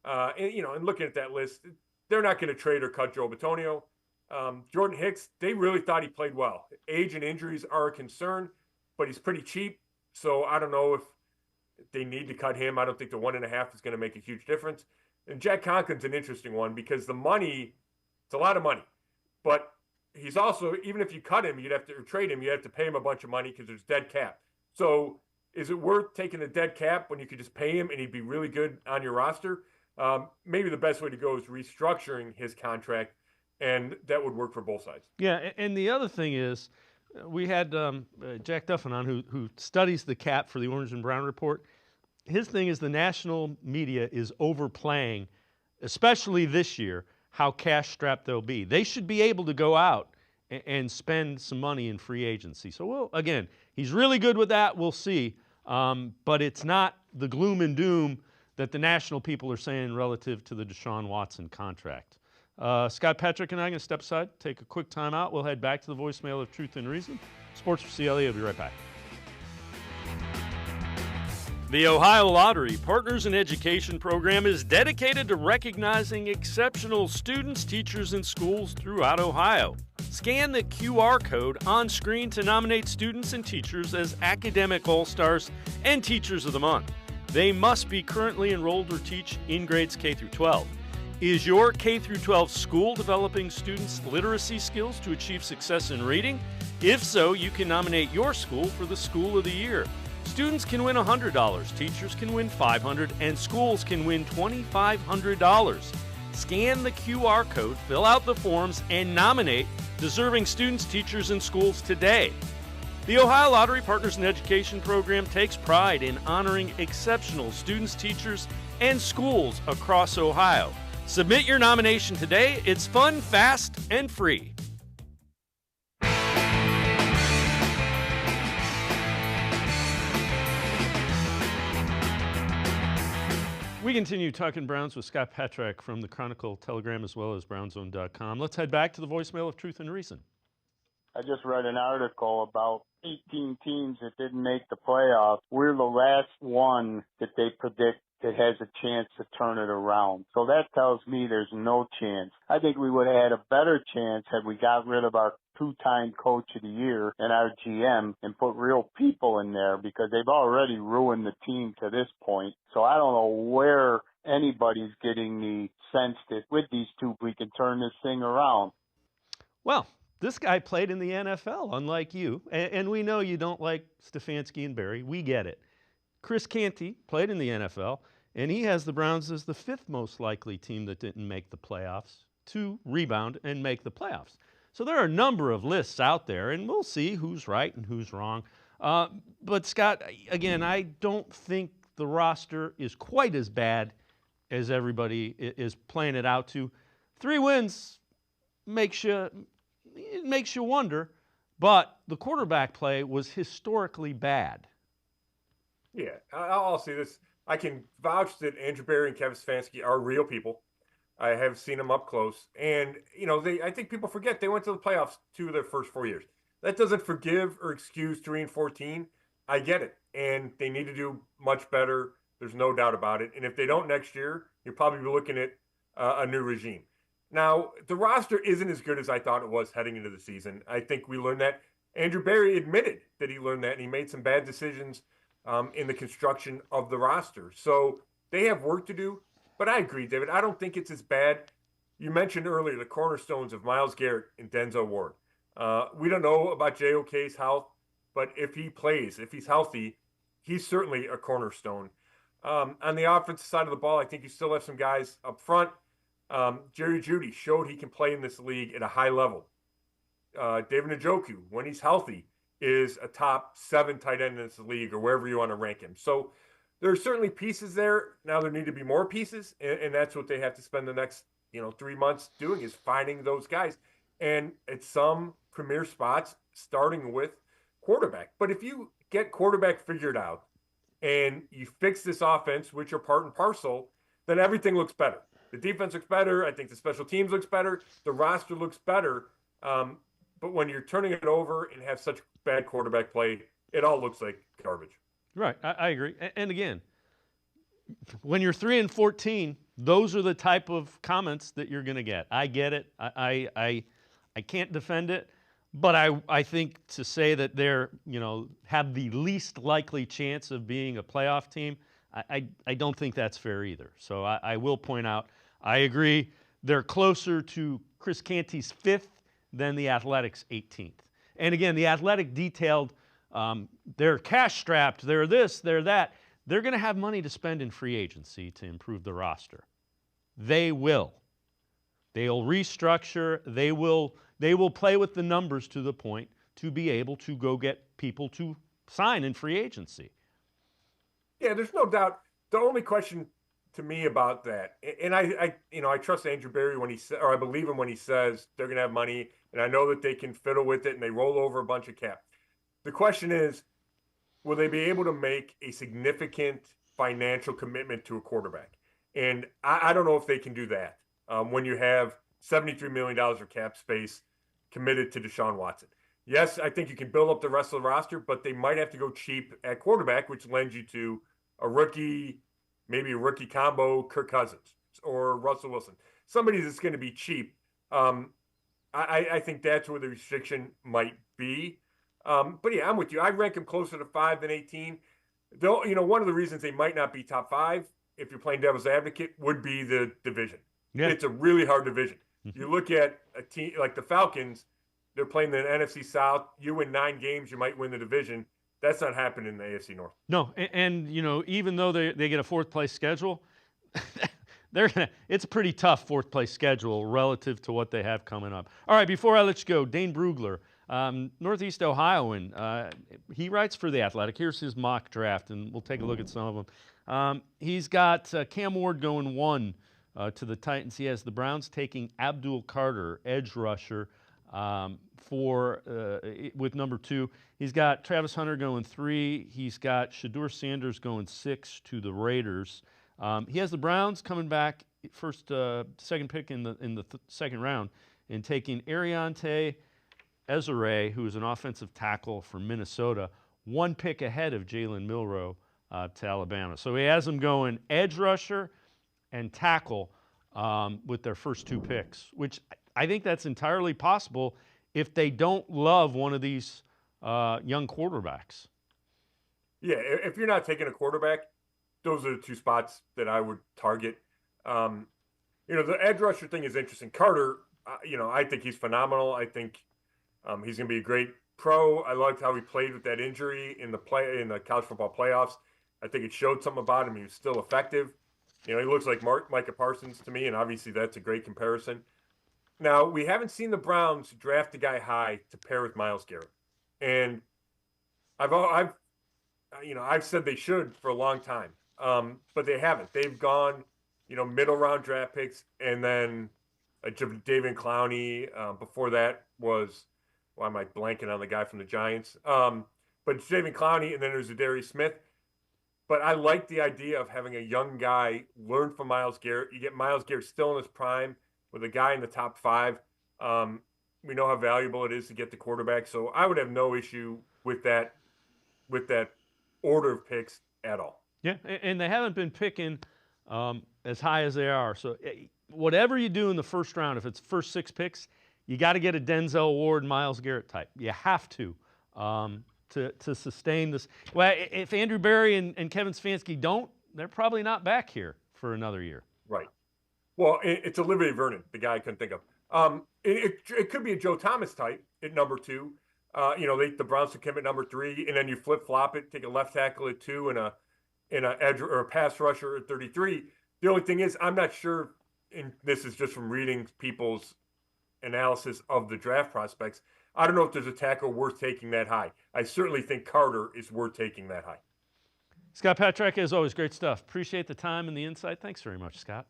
And looking at that list, they're not going to trade or cut Joe Bitonio. Jordan Hicks, they really thought he played well. Age and injuries are a concern, but he's pretty cheap. So I don't know if they need to cut him. I don't think the 1.5 is going to make a huge difference. And Jack Conklin's an interesting one because the money, it's a lot of money. But he's also, even if you cut him, you'd have to trade him, you'd have to pay him a bunch of money because there's dead cap. So is it worth taking the dead cap when you could just pay him and he'd be really good on your roster? Maybe the best way to go is restructuring his contract, and that would work for both sides. Yeah, and the other thing is, we had Jack Duffin on who studies the cap for the Orange and Brown Report. His thing is the national media is overplaying, especially this year, how cash-strapped they'll be. They should be able to go out and spend some money in free agency. So, again, he's really good with that. We'll see. But it's not the gloom and doom that the national people are saying relative to the Deshaun Watson contract. Scott Patrick and I are going to step aside, take a quick time out. We'll head back to the voicemail of Truth and Reason. Sports for CLE. I'll be right back. The Ohio Lottery Partners in Education program is dedicated to recognizing exceptional students, teachers, and schools throughout Ohio. Scan the QR code on screen to nominate students and teachers as Academic All-Stars and Teachers of the Month. They must be currently enrolled or teach in grades K through 12. Is your K through 12 school developing students' literacy skills to achieve success in reading? If so, you can nominate your school for the School of the Year. Students can win $100, teachers can win $500, and schools can win $2,500. Scan the QR code, fill out the forms, and nominate deserving students, teachers, and schools today. The Ohio Lottery Partners in Education program takes pride in honoring exceptional students, teachers, and schools across Ohio. Submit your nomination today. It's fun, fast, and free. We continue talking Browns with Scott Patrick from the Chronicle Telegram as well as brownzone.com. Let's head back to the voicemail of Truth and Reason. I just read an article about 18 teams that didn't make the playoffs. We're the last one that they predict that has a chance to turn it around. So that tells me there's no chance. I think we would have had a better chance had we got rid of our two-time coach of the year and our GM and put real people in there, because they've already ruined the team to this point. So I don't know where anybody's getting the sense that with these two, we can turn this thing around. Well, this guy played in the NFL, unlike you. And we know you don't like Stefanski and Barry. We get it. Chris Canty played in the NFL, and he has the Browns as the fifth most likely team that didn't make the playoffs to rebound and make the playoffs. So there are a number of lists out there, and we'll see who's right and who's wrong. But, Scott, again, I don't think the roster is quite as bad as everybody is playing it out to. 3 wins makes you wonder, but the quarterback play was historically bad. Yeah, I'll say this. I can vouch that Andrew Berry and Kevin Stefanski are real people. I have seen them up close. And, I think people forget they went to the playoffs 2 of their first 4 years. That doesn't forgive or excuse 3-14. I get it. And they need to do much better. There's no doubt about it. And if they don't next year, you'll probably be looking at a new regime. Now, the roster isn't as good as I thought it was heading into the season. I think we learned that. Andrew Berry admitted that he learned that, and he made some bad decisions in the construction of the roster. So they have work to do. But I agree, David. I don't think it's as bad. You mentioned earlier the cornerstones of Myles Garrett and Denzel Ward. We don't know about JOK's health, but if he plays, if he's healthy, he's certainly a cornerstone. On the offensive side of the ball, I think you still have some guys up front. Jerry Jeudy showed he can play in this league at a high level. David Njoku, when he's healthy, is a top 7 tight end in this league or wherever you want to rank him. So there are certainly pieces there. Now there need to be more pieces, and that's what they have to spend the next 3 months doing, is finding those guys. And at some premier spots, starting with quarterback. But if you get quarterback figured out and you fix this offense, which are part and parcel, then everything looks better. The defense looks better. I think the special teams looks better. The roster looks better. But when you're turning it over and have such bad quarterback play, it all looks like garbage. Right, I agree. And again, when you're 3-14, those are the type of comments that you're going to get. I get it. I can't defend it, but I think to say that they're have the least likely chance of being a playoff team, I don't think that's fair either. So I will point out, I agree, they're closer to Chris Canty's 5th than the Athletics' 18th. And again, the Athletic detailed they're cash strapped, they're this, they're that. They're going to have money to spend in free agency to improve the roster. They will. They'll restructure. They will play with the numbers to the point to be able to go get people to sign in free agency. Yeah, there's no doubt. The only question to me about that, and I trust Andrew Berry when he says, or I believe him when he says they're going to have money, and I know that they can fiddle with it and they roll over a bunch of cap. The question is, will they be able to make a significant financial commitment to a quarterback? And I don't know if they can do that when you have $73 million of cap space committed to Deshaun Watson. Yes, I think you can build up the rest of the roster, but they might have to go cheap at quarterback, which lends you to a rookie, maybe a rookie combo, Kirk Cousins or Russell Wilson, somebody that's going to be cheap. I think that's where the restriction might be. But yeah, I'm with you. I rank him closer to 5 than 18. Though, one of the reasons they might not be top 5, if you're playing devil's advocate, would be the division. Yeah. It's a really hard division. Mm-hmm. You look at a team like the Falcons, they're playing the NFC South. You win 9 games, you might win the division. That's not happening in the AFC North. No, and even though they get a 4th place schedule, it's a pretty tough 4th place schedule relative to what they have coming up. All right, before I let you go, Dane Brugler, Northeast Ohioan, he writes for The Athletic. Here's his mock draft, and we'll take a look at some of them. He's got Cam Ward going 1 to the Titans. He has the Browns taking Abdul Carter, edge rusher, with number 2. He's got Travis Hunter going 3. He's got Shedeur Sanders going 6 to the Raiders. He has the Browns coming back second pick in the second round and taking Ariante Ezere, who is an offensive tackle from Minnesota, 1 pick ahead of Jalen Milroe to Alabama. So he has them going edge rusher and tackle with their first 2 picks, which I think that's entirely possible if they don't love one of these young quarterbacks. Yeah, if you're not taking a quarterback, those are the 2 spots that I would target. The edge rusher thing is interesting. Carter, I think he's phenomenal. I think he's going to be a great pro. I liked how he played with that injury in the college football playoffs. I think it showed something about him. He was still effective. He looks like Micah Parsons to me, and obviously that's a great comparison. Now, we haven't seen the Browns draft a guy high to pair with Myles Garrett, and I've said they should for a long time, but they haven't. They've gone, middle round draft picks, and then David Clowney. Before that was, why am I blanking on the guy from the Giants? But David Clowney, and then there's Zadarius Smith. But I like the idea of having a young guy learn from Myles Garrett. You get Myles Garrett still in his prime with a guy in the top 5. We know how valuable it is to get the quarterback. So I would have no issue with that order of picks at all. Yeah, and they haven't been picking as high as they are. So whatever you do in the first round, if it's first 6 picks, you got to get a Denzel Ward, Myles Garrett type. You have to sustain this. Well, if Andrew Berry and Kevin Stefanski don't, they're probably not back here for another year. Right. Well, it's Olivier Vernon, the guy I couldn't think of. It could be a Joe Thomas type at number 2. The Browns took him at number 3, and then you flip-flop it, take a left tackle at 2 and a edge or a pass rusher at 33. The only thing is, I'm not sure, and this is just from reading people's analysis of the draft prospects, I don't know if there's a tackle worth taking that high. I certainly think Carter is worth taking that high. Scott Patrick, as always, great stuff. Appreciate the time and the insight. Thanks very much, Scott.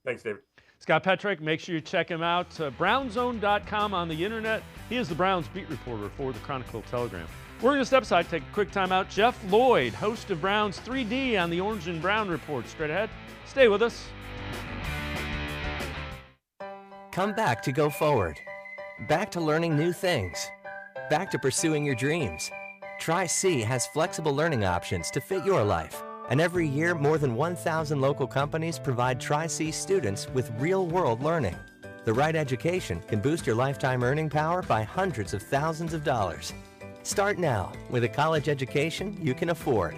Thanks, David. Scott Patrick, make sure you check him out. Brownzone.com on the internet. He is the Browns beat reporter for the Chronicle-Telegram. We're going to step aside, take a quick time out. Jeff Lloyd, host of Browns 3D on the Orange and Brown Report. Straight ahead. Stay with us. Come back to go forward. Back to learning new things. Back to pursuing your dreams. Tri-C has flexible learning options to fit your life. And every year, more than 1,000 local companies provide Tri-C students with real-world learning. The right education can boost your lifetime earning power by hundreds of thousands of dollars. Start now with a college education you can afford.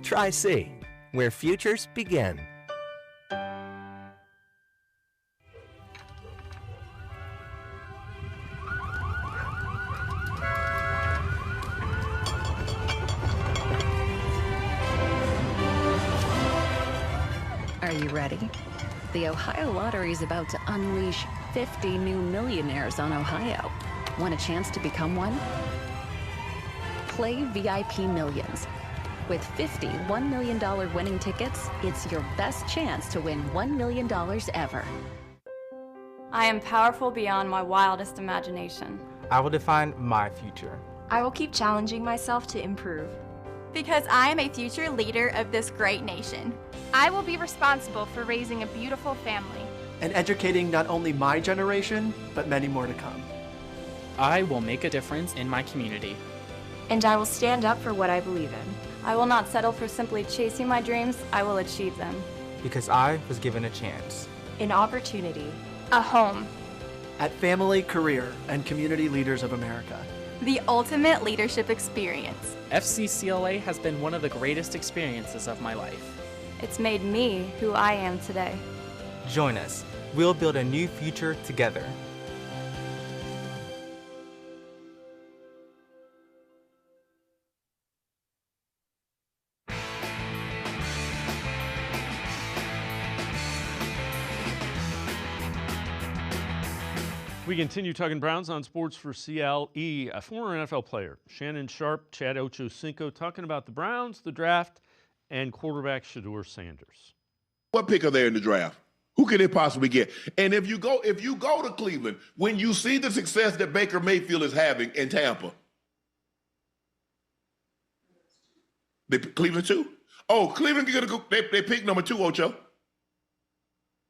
Tri-C, where futures begin. Are you ready? The Ohio Lottery is about to unleash 50 new millionaires on Ohio. Want a chance to become one? Play VIP Millions. With 50 $1 million winning tickets, it's your best chance to win $1 million ever. I am powerful beyond my wildest imagination. I will define my future. I will keep challenging myself to improve. Because I am a future leader of this great nation. I will be responsible for raising a beautiful family. And educating not only my generation, but many more to come. I will make a difference in my community. And I will stand up for what I believe in. I will not settle for simply chasing my dreams. I will achieve them. Because I was given a chance. An opportunity. A home. At Family, Career, and Community Leaders of America. The ultimate leadership experience. FCCLA has been one of the greatest experiences of my life. It's made me who I am today. Join us. We'll build a new future together. We continue talking Browns on Sports4CLE. A former NFL player, Shannon Sharpe, Chad Ochocinco, talking about the Browns, the draft, and quarterback Shedeur Sanders. What pick are there in the draft? Who could it possibly get? And if you go to Cleveland, when you see the success that Baker Mayfield is having in Tampa, Cleveland 2? Oh, Cleveland gonna go. They pick number 2, Ocho.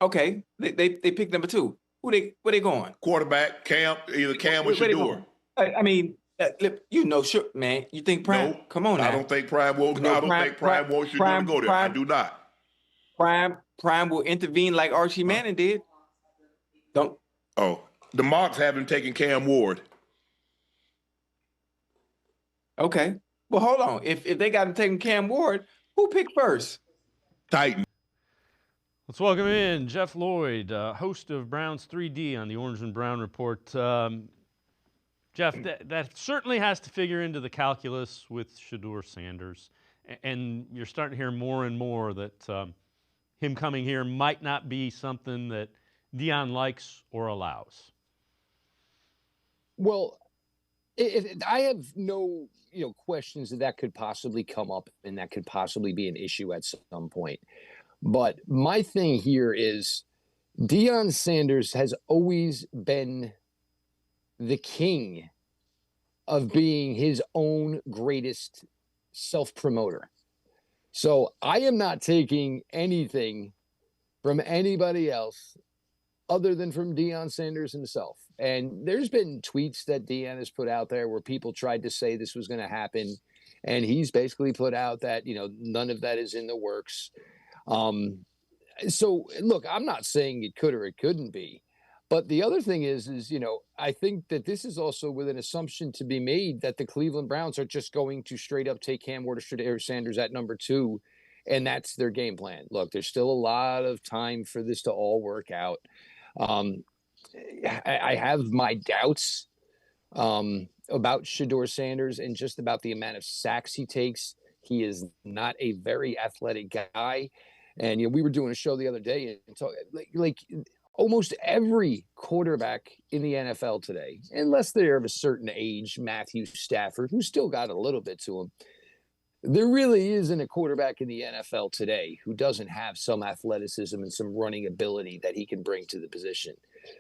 Okay, they pick number 2. Where they going? Quarterback, either Cam or Shedeur. I mean, sure, man. You think Prime? No, come on now. I don't think Prime will. I don't think Prime wants Shedeur to go there. I do not. Prime will intervene like Archie Manning did. Don't. Oh, the mocks have him taking Cam Ward. Okay. Well, hold on. If they got him taking Cam Ward, who picked first? Titan. Let's welcome in Jeff Lloyd, host of Browns 3D on the Orange and Brown Report. Jeff, that certainly has to figure into the calculus with Shedeur Sanders. And you're starting to hear more and more that him coming here might not be something that Deion likes or allows. Well, I have no questions that could possibly come up and that could possibly be an issue at some point. But my thing here is Deion Sanders has always been the king of being his own greatest self-promoter. So I am not taking anything from anybody else other than from Deion Sanders himself. And there's been tweets that Deion has put out there where people tried to say this was going to happen. And he's basically put out that, none of that is in the works. So look, I'm not saying it could or it couldn't be, but the other thing is, I think that this is also with an assumption to be made that the Cleveland Browns are just going to straight up take Cam Ward or Shedeur Sanders at number 2. And that's their game plan. Look, there's still a lot of time for this to all work out. I have my doubts, about Shedeur Sanders and just about the amount of sacks he takes. He is not a very athletic guy. And, we were doing a show the other day and talk, like almost every quarterback in the NFL today, unless they're of a certain age, Matthew Stafford, who's still got a little bit to him, there really isn't a quarterback in the NFL today who doesn't have some athleticism and some running ability that he can bring to the position.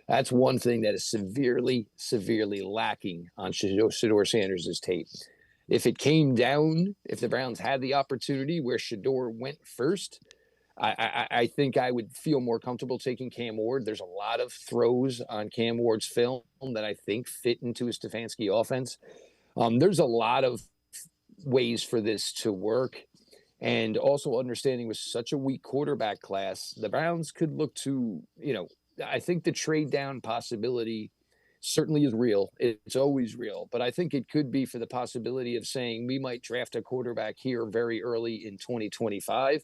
That's one thing that is severely, severely lacking on Shedeur Sanders' tape. If it came down, if the Browns had the opportunity where Shedeur went first, I think I would feel more comfortable taking Cam Ward. There's a lot of throws on Cam Ward's film that I think fit into a Stefanski offense. There's a lot of ways for this to work. And also understanding with such a weak quarterback class, the Browns could look to, I think the trade down possibility certainly is real. It's always real. But I think it could be for the possibility of saying we might draft a quarterback here very early in 2025.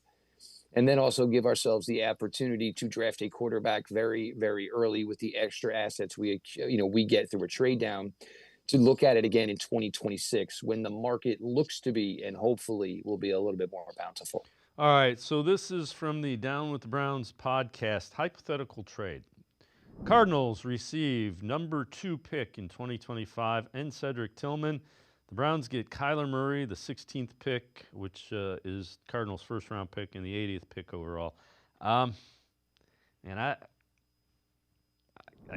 And then also give ourselves the opportunity to draft a quarterback very, very early with the extra assets we get through a trade down to look at it again in 2026 when the market looks to be and hopefully will be a little bit more bountiful. All right, so this is from the Down with the Browns podcast, hypothetical trade. Cardinals receive number 2 pick in 2025 and Cedric Tillman. The Browns get Kyler Murray, the 16th pick, which is Cardinals' first-round pick and the 80th pick overall. And I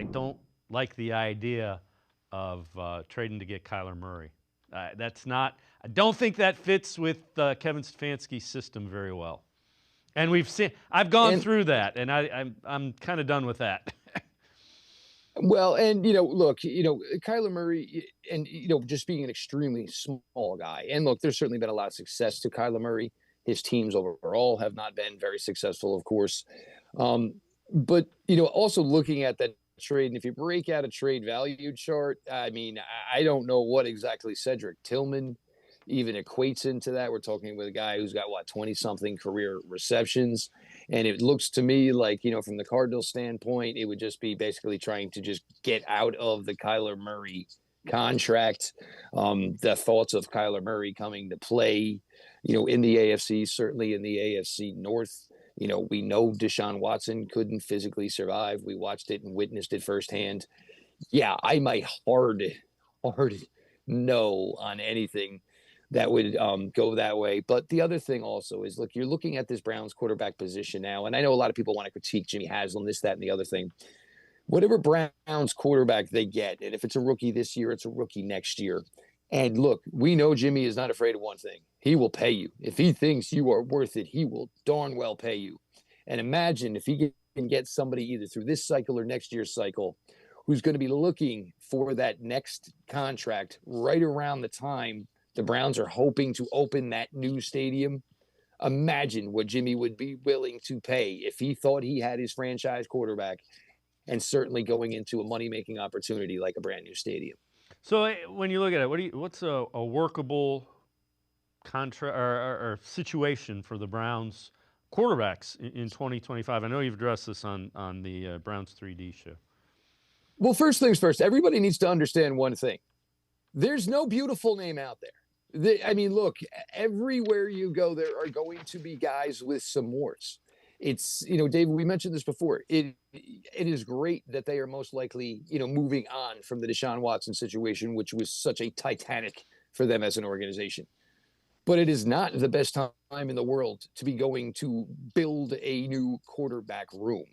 don't like the idea of trading to get Kyler Murray. I don't think that fits with Kevin Stefanski's system very well. And I've gone through that, and I'm kind of done with that. Well, and look, Kyler Murray, and just being an extremely small guy. And look, there's certainly been a lot of success to Kyler Murray. His teams overall have not been very successful, of course. But also looking at that trade, and if you break out a trade value chart, I mean, I don't know what exactly Cedric Tillman even equates into that. We're talking with a guy who's got 20-something career receptions. And it looks to me like, from the Cardinals standpoint, it would just be basically trying to just get out of the Kyler Murray contract. The thoughts of Kyler Murray coming to play, in the AFC, certainly in the AFC North. We know Deshaun Watson couldn't physically survive. We watched it and witnessed it firsthand. Yeah, I might hard no on anything that would go that way. But the other thing also is, look, you're looking at this Browns quarterback position now, and I know a lot of people want to critique Jimmy Haslam, this, that, and the other thing. Whatever Browns quarterback they get, and if it's a rookie this year, it's a rookie next year. And look, we know Jimmy is not afraid of one thing. He will pay you. If he thinks you are worth it, he will darn well pay you. And imagine if he can get somebody either through this cycle or next year's cycle who's going to be looking for that next contract right around the time the Browns are hoping to open that new stadium. Imagine what Jimmy would be willing to pay if he thought he had his franchise quarterback, and certainly going into a money-making opportunity like a brand new stadium. So when you look at it, what's a workable contract or situation for the Browns quarterbacks in 2025? I know you've addressed this on the Browns 3D show. Well, first things first, everybody needs to understand one thing. There's no beautiful name out there. I mean, look, everywhere you go, there are going to be guys with some warts. It's, David, we mentioned this before. It is great that they are most likely, moving on from the Deshaun Watson situation, which was such a Titanic for them as an organization. But it is not the best time in the world to be going to build a new quarterback room.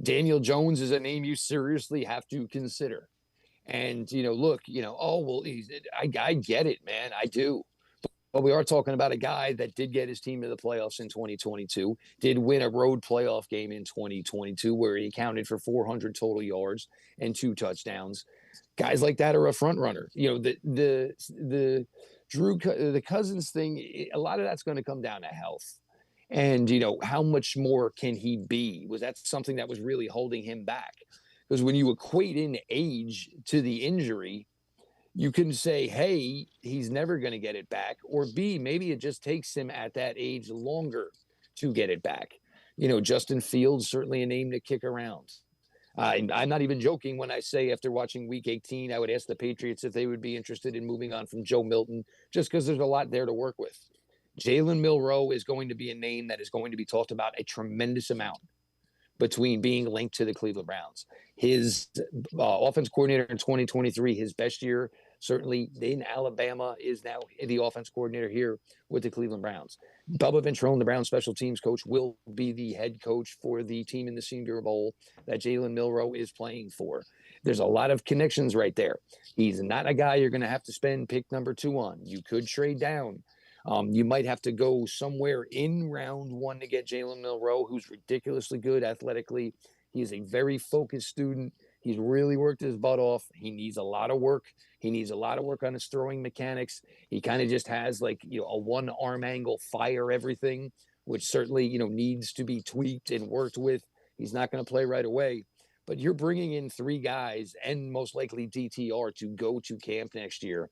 Daniel Jones is a name you seriously have to consider. And, look, I get it, man. I do. But we are talking about a guy that did get his team to the playoffs in 2022, did win a road playoff game in 2022 where he accounted for 400 total yards and 2 touchdowns. Guys like that are a front runner. The Cousins thing, a lot of that's going to come down to health. And, how much more can he be? Was that something that was really holding him back? Because when you equate in age to the injury, you can say, hey, he's never going to get it back. Or B, maybe it just takes him at that age longer to get it back. Justin Fields, certainly a name to kick around. I'm not even joking when I say after watching Week 18, I would ask the Patriots if they would be interested in moving on from Joe Milton, just because there's a lot there to work with. Jalen Milroe is going to be a name that is going to be talked about a tremendous amount between being linked to the Cleveland Browns. His offense coordinator in 2023, his best year, certainly in Alabama, is now the offense coordinator here with the Cleveland Browns. Bubba Ventrone, the Browns special teams coach, will be the head coach for the team in the Senior Bowl that Jalen Milroe is playing for. There's a lot of connections right there. He's not a guy you're going to have to spend pick number 2 on. You could trade down. You might have to go somewhere in round 1 to get Jalen Milroe, who's ridiculously good athletically. He is a very focused student. He's really worked his butt off. He needs a lot of work. He needs a lot of work on his throwing mechanics. He kind of just has a one arm angle, fire everything, which certainly, needs to be tweaked and worked with. He's not going to play right away. But you're bringing in 3 guys and most likely DTR to go to camp next year.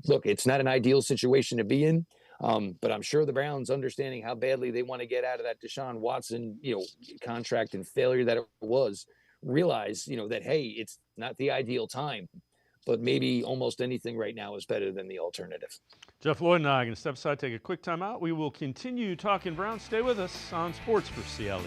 Look, it's not an ideal situation to be in, but I'm sure the Browns, understanding how badly they want to get out of that Deshaun Watson, contract and failure that it was, realize, that, hey, it's not the ideal time, but maybe almost anything right now is better than the alternative. Jeff Lloyd and I are going to step aside, take a quick time out. We will continue talking Browns. Stay with us on Sports for CLE.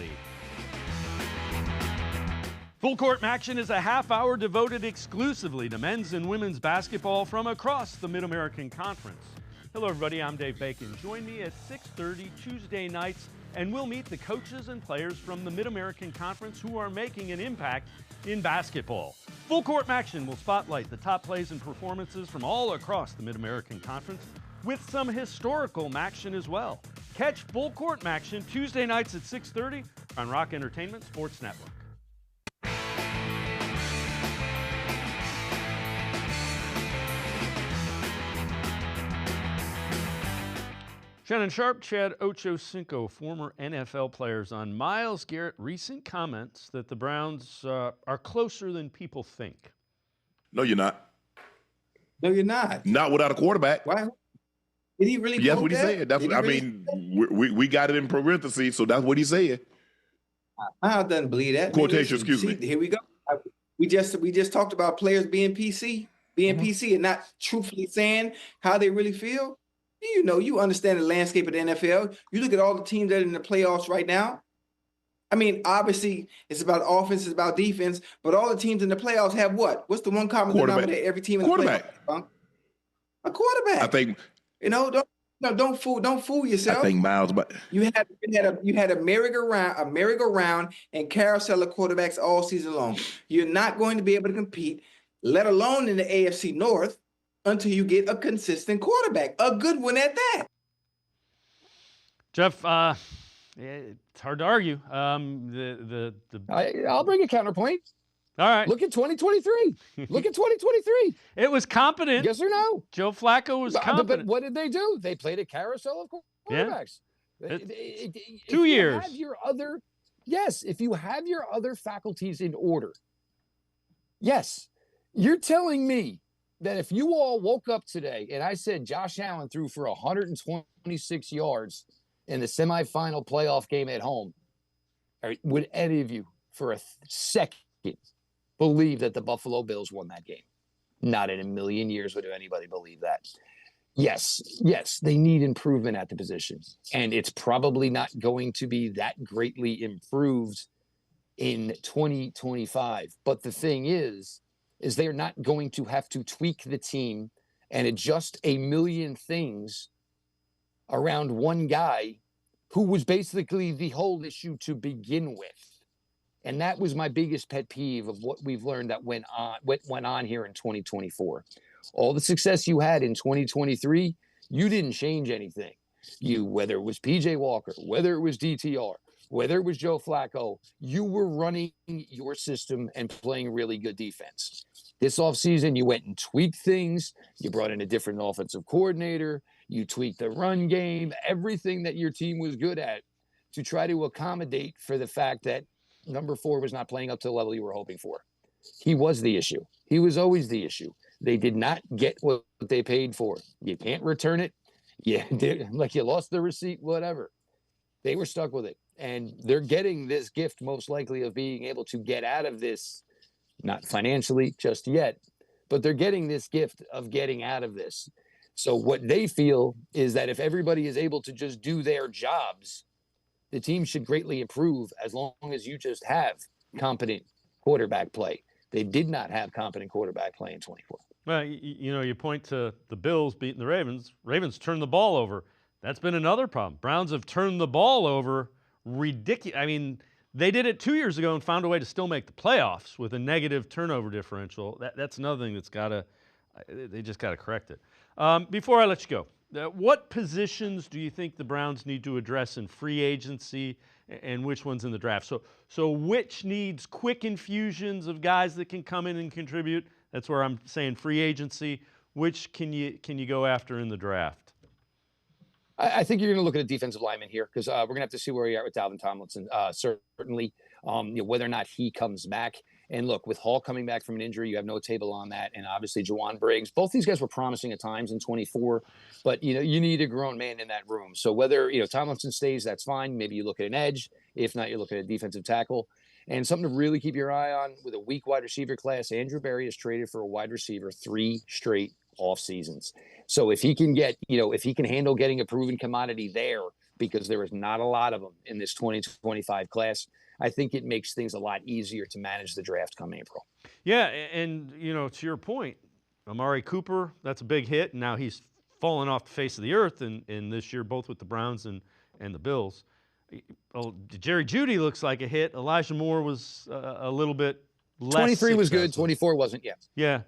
Full Court Action is a half-hour devoted exclusively to men's and women's basketball from across the Mid-American Conference. Hello, everybody. I'm Dave Bacon. Join me at 6:30 Tuesday nights, and we'll meet the coaches and players from the Mid-American Conference who are making an impact in basketball. Full Court Action will spotlight the top plays and performances from all across the Mid-American Conference, with some historical action as well. Catch Full Court Action Tuesday nights at 6:30 on Rock Entertainment Sports Network. Shannon Sharp, Chad Ochocinco, former NFL players, on Myles Garrett recent comments that the Browns are closer than people think. No, you're not. No, you're not. Not without a quarterback. Why? Did he really? Yes, quote what he that? said. That's Did what, he I really- mean, we got it in parentheses, so that's what he said. I don't believe that. Quotation, Listen, excuse me. Here we go. We just talked about players being PC, PC, and not truthfully saying how they really feel. You know, you understand the landscape of the NFL. You look at all the teams that are in the playoffs right now. I mean, obviously, it's about offense, it's about defense, but all the teams in the playoffs have what? What's the one common denominator? Every team in the playoffs. A quarterback. I think. You know, don't fool yourself. I think Myles, but you had a merry-go-round and carousel of quarterbacks all season long. You're not going to be able to compete, let alone in the AFC North, until you get a consistent quarterback, a good one at that. Jeff, it's hard to argue. I'll bring a counterpoint. All right. Look at 2023. Look at 2023. It was competent. Yes or no? Joe Flacco was competent. But what did they do? They played a carousel of quarterbacks. Yeah. If 2 years. If you have your other faculties in order, yes, you're telling me that if you all woke up today and I said Josh Allen threw for 126 yards in the semifinal playoff game at home, would any of you for a second believe that the Buffalo Bills won that game? Not in a million years would anybody believe that. Yes, they need improvement at the position, and it's probably not going to be that greatly improved in 2025. But the thing is they're not going to have to tweak the team and adjust a million things around one guy who was basically the whole issue to begin with. And that was my biggest pet peeve of what we've learned that went on here in 2024. All the success you had in 2023, you didn't change anything. Whether it was PJ Walker, whether it was DTR, whether it was Joe Flacco, you were running your system and playing really good defense. This offseason, you went and tweaked things. You brought in a different offensive coordinator. You tweaked the run game, everything that your team was good at to try to accommodate for the fact that number 4 was not playing up to the level you were hoping for. He was the issue. He was always the issue. They did not get what they paid for. You can't return it. You lost the receipt, whatever. They were stuck with it. And they're getting this gift most likely of being able to get out of this, not financially just yet, but they're getting this gift of getting out of this. So what they feel is that if everybody is able to just do their jobs, the team should greatly improve as long as you just have competent quarterback play. They did not have competent quarterback play in 24. Well, you point to the Bills beating the Ravens. Ravens turned the ball over. That's been another problem. Browns have turned the ball over ridiculous. I mean, they did it 2 years ago and found a way to still make the playoffs with a negative turnover differential. That's another thing they just got to correct it. Before I let you go, what positions do you think the Browns need to address in free agency and which ones in the draft? So which needs quick infusions of guys that can come in and contribute? That's where I'm saying free agency. Which can you go after in the draft? I think you're going to look at a defensive lineman here because we're going to have to see where we are with Dalvin Tomlinson, certainly, whether or not he comes back. And look, with Hall coming back from an injury, you have no table on that. And obviously, Juwan Briggs, both these guys were promising at times in 24, but, you need a grown man in that room. So whether, Tomlinson stays, that's fine. Maybe you look at an edge. If not, you look at a defensive tackle. And something to really keep your eye on with a weak wide receiver class, Andrew Berry is traded for a wide receiver 3 straight off seasons. So if he can get, if he can handle getting a proven commodity there, because there is not a lot of them in this 2025 class, I think it makes things a lot easier to manage the draft come April. Yeah, and, to your point, Amari Cooper, that's a big hit. And now he's fallen off the face of the earth in this year, both with the Browns and the Bills. Oh, Jerry Jeudy looks like a hit. Elijah Moore was a little bit less 23 was successful. good, 24 wasn't yet. Yeah.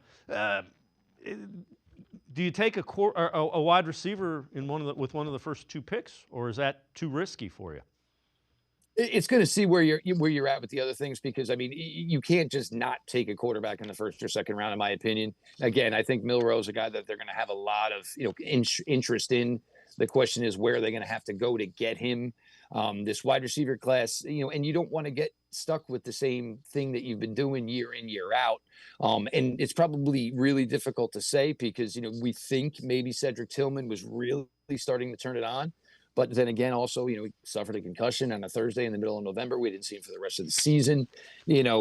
Do you take a wide receiver with one of the first 2 picks, or is that too risky for you? It's going to see where you're at with the other things, because you can't just not take a quarterback in the first or second round, in my opinion. Again, I think Milroe's a guy that they're going to have a lot of interest in, The question is, where are they going to have to go to get him? This wide receiver class, and you don't want to get stuck with the same thing that you've been doing year in, year out. And it's probably really difficult to say because, we think maybe Cedric Tillman was really starting to turn it on. But then again, also, he suffered a concussion on a Thursday in the middle of November. We didn't see him for the rest of the season,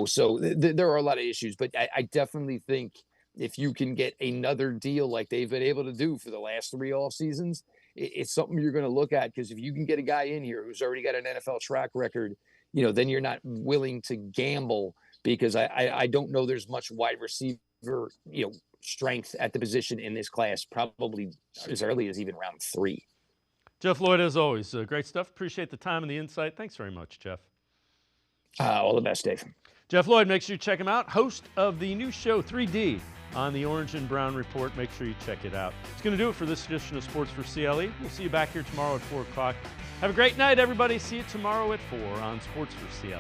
so there are a lot of issues. But I definitely think if you can get another deal like they've been able to do for the last 3 off seasons, it's something you're going to look at, because if you can get a guy in here who's already got an NFL track record, then you're not willing to gamble, because I don't know there's much wide receiver, strength at the position in this class, probably as early as even round 3. Jeff Lloyd, as always, great stuff. Appreciate the time and the insight. Thanks very much, Jeff. All the best, Dave. Jeff Lloyd, make sure you check him out. Host of the new show 3D on the Orange and Brown Report. Make sure you check it out. It's going to do it for this edition of Sports for CLE. We'll see you back here tomorrow at 4 o'clock. Have a great night, everybody. See you tomorrow at 4 on Sports for CLE.